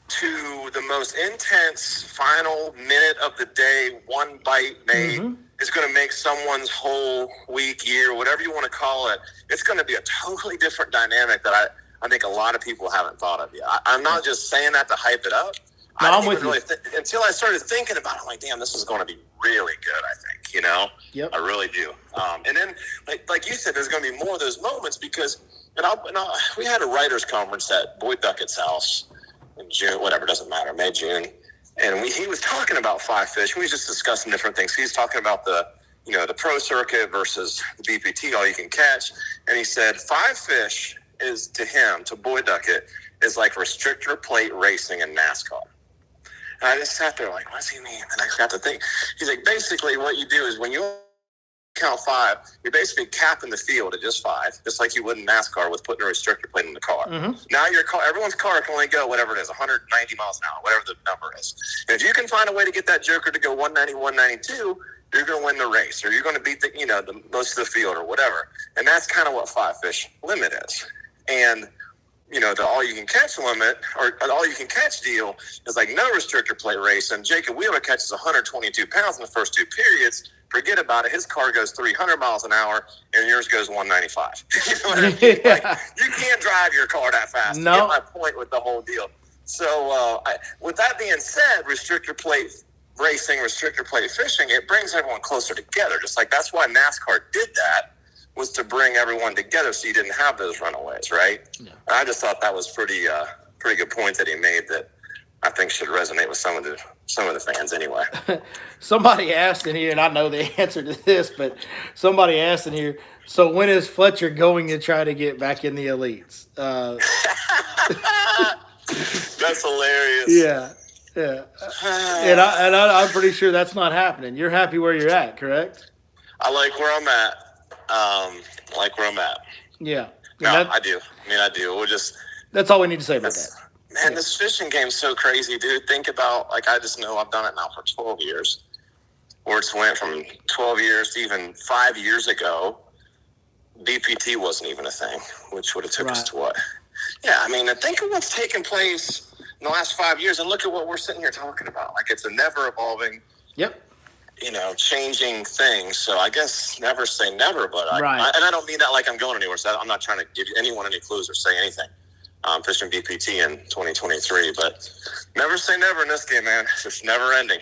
S2: to the most intense final minute of the day, one bite made is going to make someone's whole week, year, whatever you want to call it. It's going to be a totally different dynamic that I think a lot of people haven't thought of yet. I'm not just saying that to hype it up.
S1: No,
S2: I didn't even really until I started thinking about it. I'm like, damn, this is going to be really good. I think,
S1: Yep.
S2: I really do. And then, like you said, there's going to be more of those moments because, we had a writers' conference at Boyd Duckett's house in June, whatever, doesn't matter, May, June, and he was talking about five fish. We was just discussing different things. He's talking about the pro circuit versus the BPT, all you can catch, and he said five fish is to him, to Boyd Duckett, is like restrictor plate racing in NASCAR. And I just sat there like, what does he mean? And I got to think. He's like, basically what you do is when you count five, you're basically capping the field at just five, just like you would in NASCAR with putting a restrictor plate in the car. Now everyone's car can only go whatever it is, 190 miles an hour, whatever the number is. And if you can find a way to get that joker to go 190, 192, you're going to win the race, or you're going to beat the most of the field or whatever. And that's kind of what five fish limit is. And the all-you-can-catch limit or all-you-can-catch deal is like no restrictor plate race. And Jacob Wheeler catches 122 pounds in the first two periods. Forget about it. His car goes 300 miles an hour, and yours goes 195. You know what I mean?
S1: Yeah.
S2: Like, you can't drive your car that fast.
S1: No.
S2: You get my point with the whole deal. So with that being said, restrictor plate racing, restrictor plate fishing, it brings everyone closer together. Just like that's why NASCAR did that, was to bring everyone together so you didn't have those runaways, right? Yeah. And I just thought that was pretty good point that he made that I think should resonate with some of the fans anyway.
S1: Somebody asked in here, and I know the answer to this, but somebody asked in here, so when is Fletcher going to try to get back in the elites?
S2: That's hilarious.
S1: Yeah. And I'm pretty sure that's not happening. You're happy where you're at, correct?
S2: I like where I'm at.
S1: Yeah.
S2: No, I do. I do.
S1: That's all we need to say about that.
S2: Man, this fishing game's so crazy, dude. Think about, I just know I've done it now for 12 years. Where it's went from 12 years to even 5 years ago, BPT wasn't even a thing, which would have took us to what? Yeah, think of what's taken place in the last 5 years and look at what we're sitting here talking about. Like, it's a never-evolving, changing thing. So I guess never say never, but and I don't mean that like I'm going anywhere. So I'm not trying to give anyone any clues or say anything. Fishing BPT in 2023, but never say never in this game, man. It's just never ending.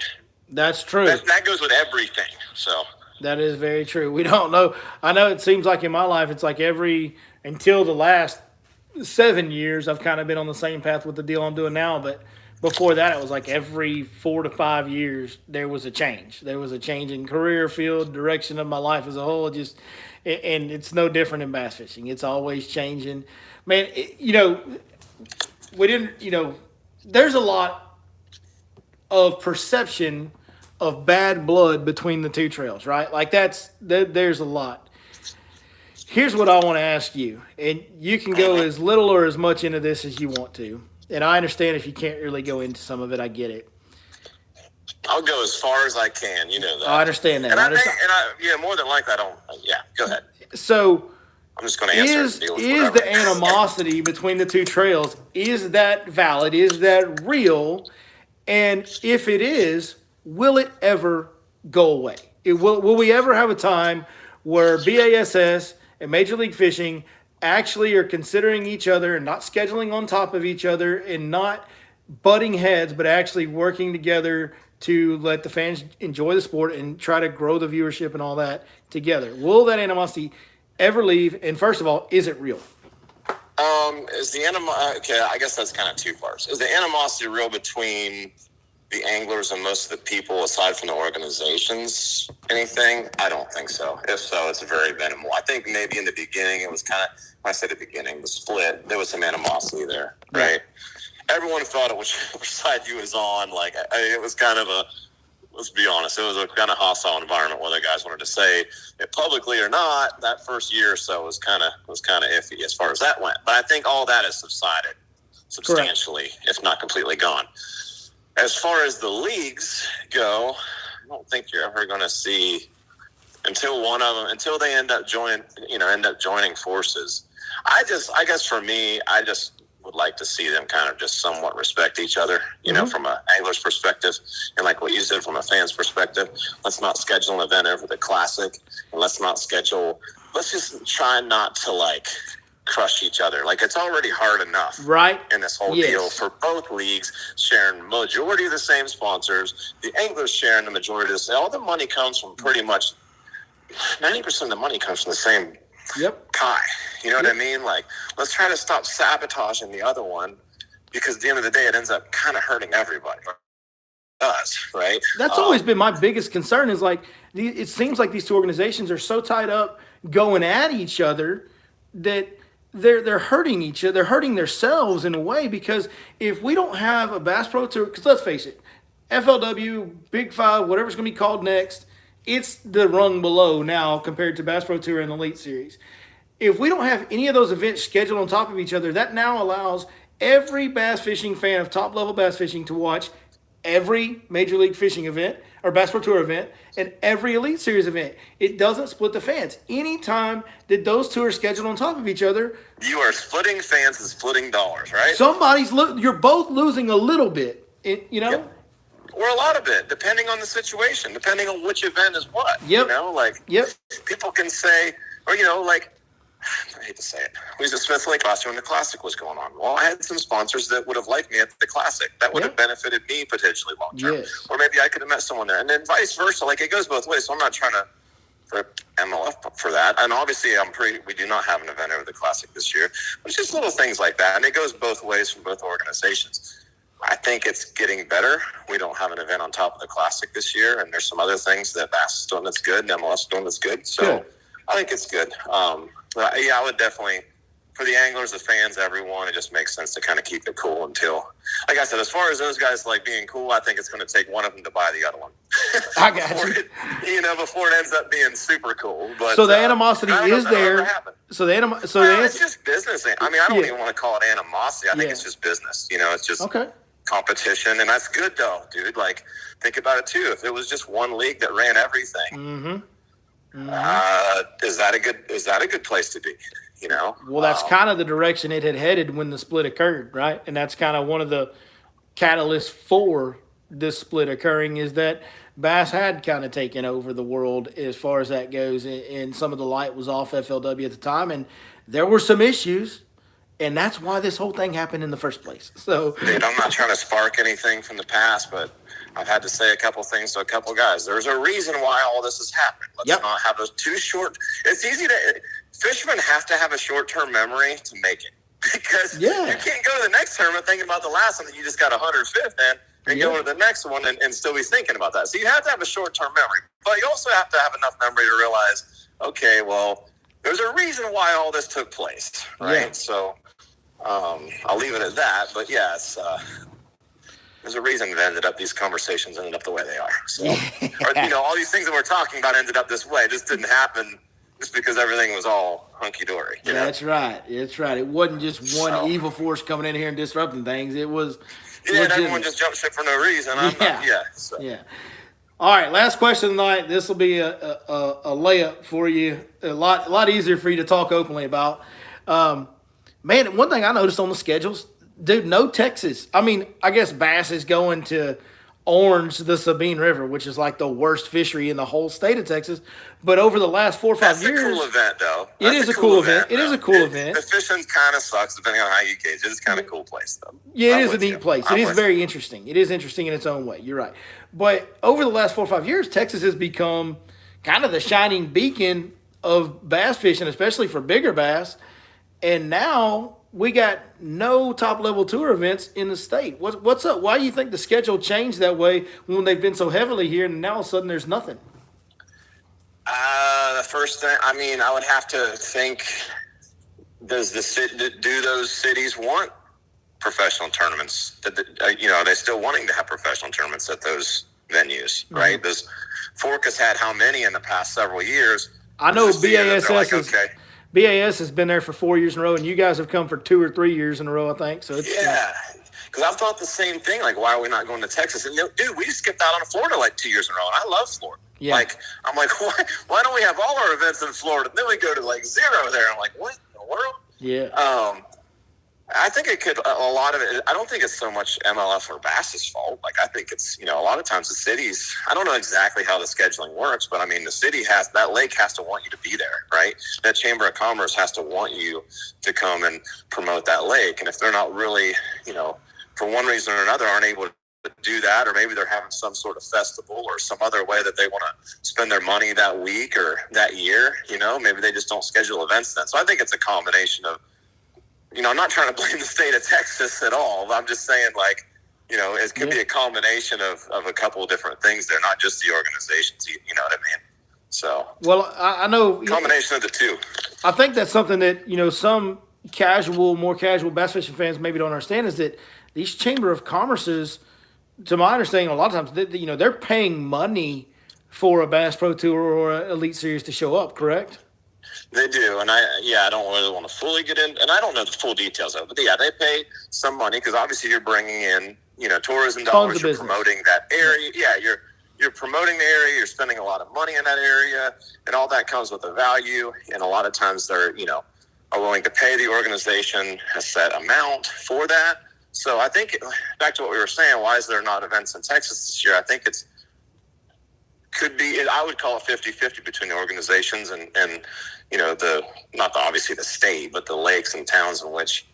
S1: That's true.
S2: That goes with everything. So
S1: that is very true. We don't know. I know it seems like in my life, it's like until the last 7 years, I've kind of been on the same path with the deal I'm doing now. But before that, it was like every 4 to 5 years, there was a change. There was a change in career field, direction of my life as a whole. And it's no different in bass fishing. It's always changing. Man, we didn't, there's a lot of perception of bad blood between the two trails, right? Like there's a lot. Here's what I want to ask you, and you can go as little or as much into this as you want to. And I understand if you can't really go into some of it, I get it.
S2: I'll go as far as I can, that.
S1: I understand that.
S2: And more than likely I don't. Yeah, go ahead.
S1: So
S2: I'm just going to answer.
S1: Is the animosity between the two trails, is that valid? Is that real? And if it is, will it ever go away? Will we ever have a time where BASS and Major League Fishing actually are considering each other and not scheduling on top of each other and not butting heads, but actually working together to let the fans enjoy the sport and try to grow the viewership and all that together? Will that animosity ever leave? And first of all, is it real?
S2: Is the okay, I guess that's kind of two parts. Is the animosity real between the anglers and most of the people aside from the organizations? Anything? I don't think so. If so, it's very minimal. I think maybe in the beginning it was kind of, when I say the beginning, the split, there was some animosity there, right? Everyone thought it was which side you was on. Like, it was kind of let's be honest, it was a kind of hostile environment, whether guys wanted to say it publicly or not. That first year or so was kind of iffy as far as that went. But I think all that has subsided substantially, if not completely gone. As far as the leagues go, I don't think you're ever going to see until they end up joining forces. I guess for me, would like to see them kind of just somewhat respect each other, you know, from an angler's perspective. And like what you said, from a fan's perspective, let's not schedule an event over the Classic. And let's just try not to, like, crush each other. Like, it's already hard enough in this whole deal for both leagues sharing majority of the same sponsors, the anglers sharing the majority of the same. All the money comes from pretty much 90% of the money comes from the same pie. You know what I mean? Like, let's try to stop sabotaging the other one, because at the end of the day, it ends up kind of hurting everybody. Us, right?
S1: That's always been my biggest concern, is like, it seems like these two organizations are so tied up going at each other that they're hurting each other. They're hurting themselves in a way, because if we don't have a Bass Pro Tour, because let's face it, FLW, Big Five, whatever's going to be called next, it's the rung below now compared to Bass Pro Tour and Elite Series. If we don't have any of those events scheduled on top of each other, that now allows every bass fishing fan of top-level bass fishing to watch every Major League Fishing event or Bass Pro Tour event and every Elite Series event. It doesn't split the fans. Anytime that those two are scheduled on top of each other,
S2: you are splitting fans and splitting dollars, right?
S1: You're both losing a little bit, you know?
S2: Yep. Or a lot of it, depending on the situation, depending on which event is what.
S1: Yep.
S2: You know, like, people can say, or, you know, like, I hate to say it, we was at Smith Lake last year when the Classic was going on. Well, I had some sponsors that would have liked me at the Classic. That would have benefited me potentially long term.
S1: Yes.
S2: Or maybe I could have met someone there. And then vice versa. Like, it goes both ways. So I'm not trying to rip MLF for that. And obviously, we do not have an event over the Classic this year. But it's just little things like that. And it goes both ways from both organizations. I think it's getting better. We don't have an event on top of the Classic this year. And there's some other things that Bass is doing that's good and MLF is doing that's good. So I think it's good. But yeah, I would definitely, for the anglers, the fans, everyone, it just makes sense to kind of keep it cool until, like I said, as far as those guys like being cool, I think it's going to take one of them to buy the other one.
S1: I got you.
S2: Before it ends up being super cool. But
S1: so the animosity is there. So
S2: it's just business. I mean, I don't even want to call it animosity. I think it's just business. You know, it's just competition, and that's good though, dude. Like, think about it too. If it was just one league that ran everything. Is that a good place to be? You know?
S1: Well, that's kind of the direction it had headed when the split occurred, right? And that's kind of one of the catalysts for this split occurring, is that Bass had kind of taken over the world as far as that goes, and some of the light was off FLW at the time, and there were some issues, and that's why this whole thing happened in the first place. So,
S2: dude, I'm not trying to spark anything from the past, but I've had to say a couple things to a couple guys. There's a reason why all this has happened. Let's not have those too short. It's easy to – fishermen have to have a short-term memory to make it, because you can't go to the next tournament thinking about the last one that you just got 105th in and go to the next one and still be thinking about that. So you have to have a short-term memory. But you also have to have enough memory to realize, okay, well, there's a reason why all this took place, right? Yeah. So I'll leave it at that. But, it's there's a reason these conversations ended up the way they are. So, all these things that we're talking about ended up this way. It just didn't happen just because everything was all hunky-dory. You know?
S1: That's right. That's right. It wasn't just one evil force coming in here and disrupting things. It was
S2: and everyone just jumped ship for no reason.
S1: All right, last question tonight. This will be a layup for you. A lot easier for you to talk openly about. Man, one thing I noticed on the schedules, dude, no Texas. I mean, I guess Bass is going to Orange, the Sabine River, which is like the worst fishery in the whole state of Texas. But over the last 4 or 5 years,
S2: that's a cool event, though.
S1: It is a cool event. It is a cool event.
S2: The fishing kind of sucks, depending on how you gauge it. It's kind of a cool place, though.
S1: Yeah, it is a neat place. It is very interesting. It is interesting in its own way. You're right. But over the last 4 or 5 years, Texas has become kind of the shining beacon of bass fishing, especially for bigger bass. And now we got no top-level tour events in the state. What's up? Why do you think the schedule changed that way when they've been so heavily here, and now all of a sudden there's nothing?
S2: The first thing, I mean, I would have to think, do those cities want professional tournaments? Are they still wanting to have professional tournaments at those venues, right? Does Fork has had how many in the past several years?
S1: I know BAS has been there for 4 years in a row, and you guys have come for 2 or 3 years in a row, I think. So it's
S2: because I've thought the same thing. Like, why are we not going to Texas? And dude, we skipped out on Florida like 2 years in a row, and I love Florida. Yeah. Like, I'm like, why don't we have all our events in Florida? And then we go to like 0 there. I'm like, what in the world?
S1: Yeah.
S2: I think it could, a lot of it, I don't think it's so much MLF or Bass's fault. Like, I think it's, a lot of times the cities, I don't know exactly how the scheduling works, but I mean, the city has, that lake has to want you to be there, right? That Chamber of Commerce has to want you to come and promote that lake. And if they're not really, for one reason or another, aren't able to do that, or maybe they're having some sort of festival or some other way that they want to spend their money that week or that year, maybe they just don't schedule events then. So I think it's a combination of, I'm not trying to blame the state of Texas at all. I'm just saying, like, it could be a combination of a couple of different things there, not just the organizations. You know what I mean? So,
S1: well, I know
S2: combination of the two.
S1: I think that's something that some more casual bass fishing fans maybe don't understand is that these Chamber of Commerces, to my understanding, a lot of times they're paying money for a Bass Pro Tour or an Elite Series to show up. Correct?
S2: They do, and I don't really want to fully get in, and I don't know the full details of it, but yeah, they pay some money because obviously you're bringing in, tourism dollars, you're promoting that area. Yeah, you're promoting the area, you're spending a lot of money in that area, and all that comes with a value, and a lot of times they're, are willing to pay the organization a set amount for that. So I think, back to what we were saying, why is there not events in Texas this year? I think could be, I would call it 50-50 between the organizations and obviously the state, but the lakes and towns in which,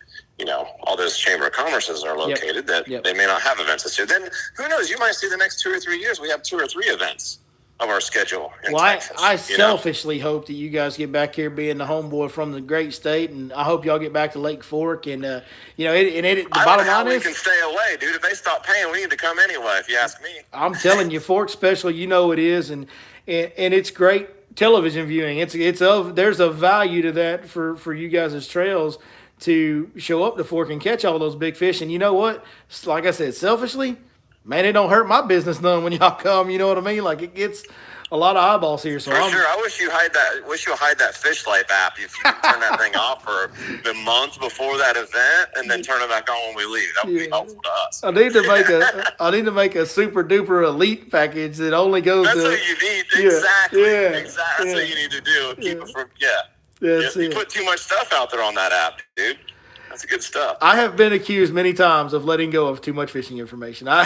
S2: all those Chamber of Commerces are located, that they may not have events this year. Then who knows? You might see the next 2 or 3 years we have 2 or 3 events of our schedule in Texas.
S1: I selfishly hope that you guys get back here being the homeboy from the great state, and I hope y'all get back to Lake Fork. And the bottom line is, we
S2: can stay away, dude. If they stop paying, we need to come anyway. If you ask me,
S1: I'm telling you, Fork Special, it is, and it's great television viewing. There's a value to that for you guys as trails to show up to Fork and catch all those big fish. And you know what? Like I said, selfishly, man, it don't hurt my business none when y'all come. You know what I mean? Like, it gets a lot of eyeballs here. So
S2: for sure, I wish you hide that Fish Life app. If you could turn that thing off for the month before that event, and then turn it back on when we leave, that would be helpful to us.
S1: I need to make a super duper elite package that only goes.
S2: That's what you need. Exactly. That's what you need to do. Keep it from. You put too much stuff out there on that app, dude. That's good stuff.
S1: I have been accused many times of letting go of too much fishing information. I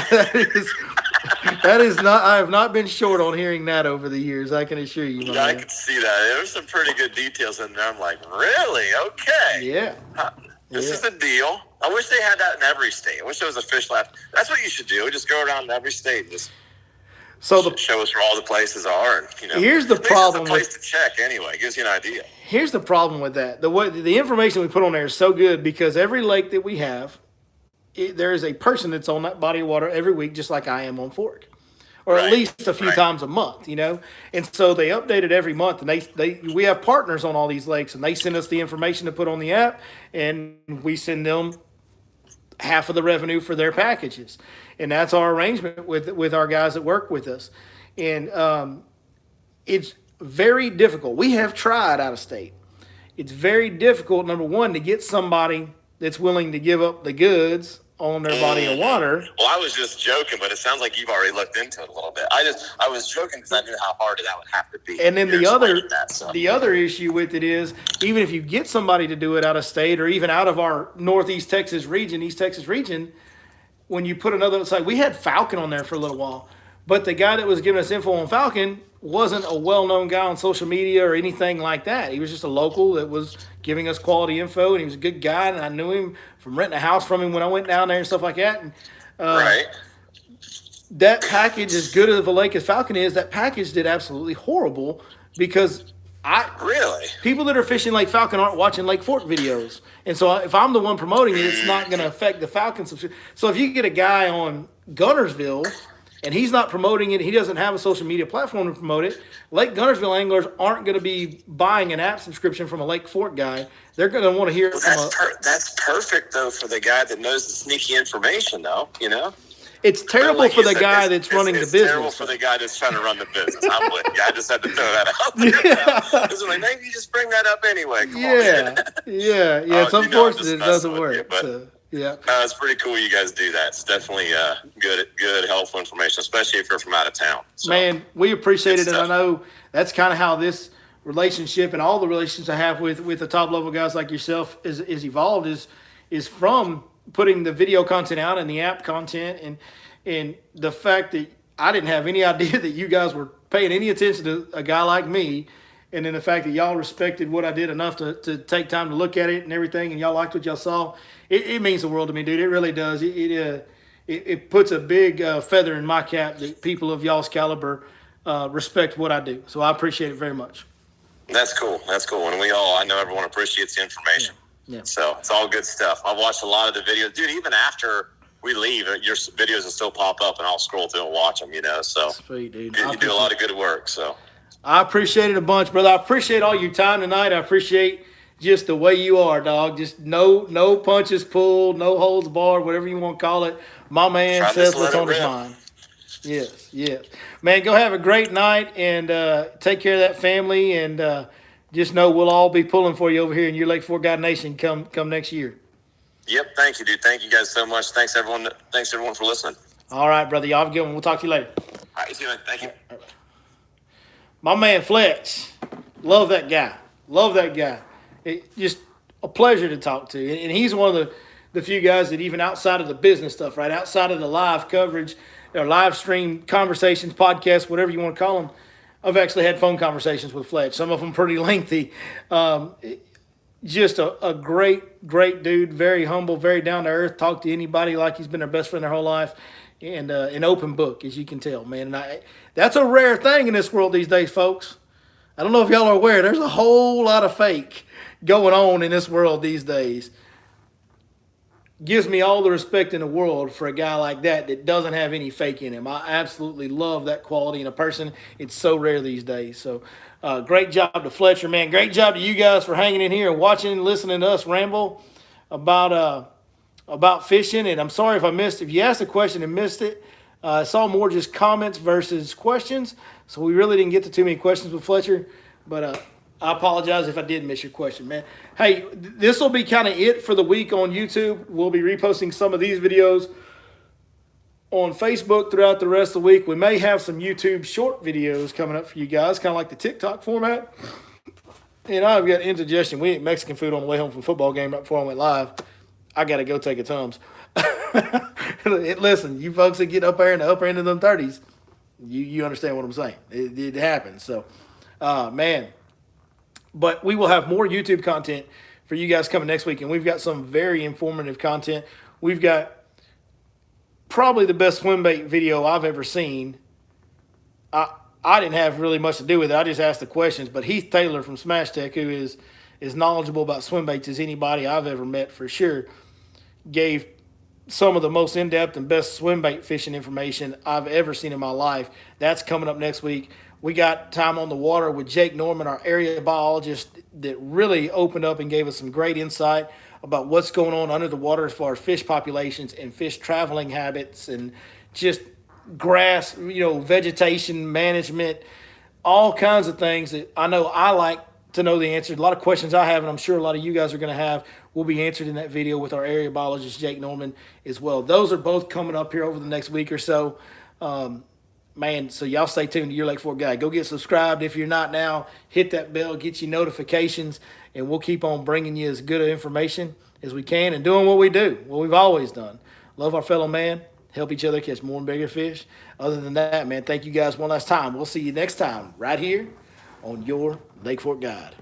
S1: have not been short on hearing that over the years. I can assure you.
S2: I can see that. There were some pretty good details in there. I'm like, really? Okay.
S1: Yeah.
S2: This is the deal. I wish they had that in every state. I wish there was a Fish Life. That's what you should do. Just go around in every state and just show us where all the places are. And,
S1: here's the problem.
S2: It's a place to check anyway. It gives you an idea.
S1: Here's the problem with that. The information we put on there is so good because every lake that we have, there is a person that's on that body of water every week, just like I am on Fork, or at least a few times a month, And so they update it every month, and we have partners on all these lakes, and they send us the information to put on the app, and we send them half of the revenue for their packages, and that's our arrangement with our guys that work with us, and it's very difficult. We have tried out of state. It's very difficult, number one, to get somebody that's willing to give up the goods on their body of water.
S2: Well, I was just joking, but it sounds like you've already looked into it a little bit. I was joking because I knew how hard that would have to be.
S1: And then the other issue with it is, even if you get somebody to do it out of state or even out of our Northeast Texas region, East Texas region, when you put another site, we had Falcon on there for a little while, but the guy that was giving us info on Falcon wasn't a well-known guy on social media or anything like that. He was just a local that was giving us quality info, and he was a good guy, and I knew him from renting a house from him when I went down there and stuff like that. And that package, as good of a lake as Falcon is, that package did absolutely horrible because people that are fishing Lake Falcon aren't watching Lake Fork videos. And so if I'm the one promoting it, it's not going to affect the Falcon subscription. So if you get a guy on Gunnersville and he's not promoting it, he doesn't have a social media platform to promote it, Lake Gunnersville anglers aren't going to be buying an app subscription from a Lake Fork guy. They're going to want to hear it
S2: that's perfect, though, for the guy that knows the sneaky information, though,
S1: It's terrible for the guy that's running the business. It's terrible
S2: for the guy that's trying to run the business. I'm with you. I just had to throw that out there. Because maybe you just bring that up anyway. Come on.
S1: It's unfortunate it doesn't work.
S2: It's pretty cool you guys do that. It's definitely good, helpful information, especially if you're from out of town. So,
S1: man, we appreciate it, and I know that's kind of how this relationship and all the relationships I have with the top level guys like yourself is evolved. is from putting the video content out and the app content, and the fact that I didn't have any idea that you guys were paying any attention to a guy like me, and then the fact that y'all respected what I did enough to take time to look at it and everything, and y'all liked what y'all saw. It means the world to me, dude. It really does. It puts a big feather in my cap that people of y'all's caliber respect what I do. So I appreciate it very much.
S2: That's cool. That's cool. And I know everyone appreciates the information.
S1: Yeah.
S2: So it's all good stuff. I've watched a lot of the videos. Dude, even after we leave, your videos will still pop up, and I'll scroll through and watch them, So
S1: sweet, dude.
S2: You do a lot of good work, so.
S1: I appreciate it a bunch, brother. I appreciate all your time tonight. I appreciate just the way you are, dog. Just no punches pulled, no holds barred, whatever you want to call it. My man says what's on his mind. Yes. Man, go have a great night and take care of that family, and just know we'll all be pulling for you over here in your Lake Fork God Nation come next year.
S2: Yep, thank you, dude. Thank you guys so much. Thanks everyone for listening.
S1: All right, brother. Y'all have a good one. We'll talk to you later.
S2: All right, you too, man. Thank you.
S1: My man Fletch, love that guy. Just a pleasure to talk to, and he's one of the few guys that even outside of the business stuff, right, outside of the live coverage or live stream conversations, podcasts, whatever you want to call them, I've actually had phone conversations with Fletch. Some of them pretty lengthy. Just a great dude, very humble, very down to earth. Talk to anybody like he's been their best friend their whole life. And an open book, as you can tell, man. And that's a rare thing in this world these days, folks. I don't know if y'all are aware. There's a whole lot of fake going on in this world these days. Gives me all the respect in the world for a guy like that doesn't have any fake in him. I absolutely love that quality in a person. It's so rare these days. So great job to Fletcher, man. Great job to you guys for hanging in here and watching and listening to us ramble about fishing. And I'm sorry if you asked a question and missed it. I saw more just comments versus questions, so we really didn't get to too many questions with Fletcher, but I apologize if I did miss your question, man. Hey, this will be kind of it for the week on YouTube. We'll be reposting some of these videos on Facebook throughout the rest of the week. We may have some YouTube short videos coming up for you guys, kind of like the TikTok format. And I've got indigestion. We ate Mexican food on the way home from the football game right before I went live. I got to go take a Tums. Listen, you folks that get up there in the upper end of them 30s, you understand what I'm saying. It happens. So, man. But we will have more YouTube content for you guys coming next week, and we've got some very informative content. We've got probably the best swim bait video I've ever seen. I didn't have really much to do with it. I just asked the questions. But Heath Taylor from Smash Tech, who is as knowledgeable about swim baits as anybody I've ever met for sure, gave some of the most in-depth and best swim bait fishing information I've ever seen in my life. That's coming up next week. We got time on the water with Jake Norman, our area biologist, that really opened up and gave us some great insight about what's going on under the water as far as fish populations and fish traveling habits and just grass, vegetation management, all kinds of things that I know I like to know the answer. A lot of questions I have, and I'm sure a lot of you guys are going to have, will be answered in that video with our area biologist, Jake Norman, as well. Those are both coming up here over the next week or so. Man, so y'all stay tuned to Your Lake Fork Guide. Go get subscribed if you're not now. Hit that bell, get you notifications, and we'll keep on bringing you as good information as we can and doing what we do, what we've always done. Love our fellow man, help each other catch more and bigger fish. Other than that, man, thank you guys one last time. We'll see you next time right here on Your Lake Fork Guide.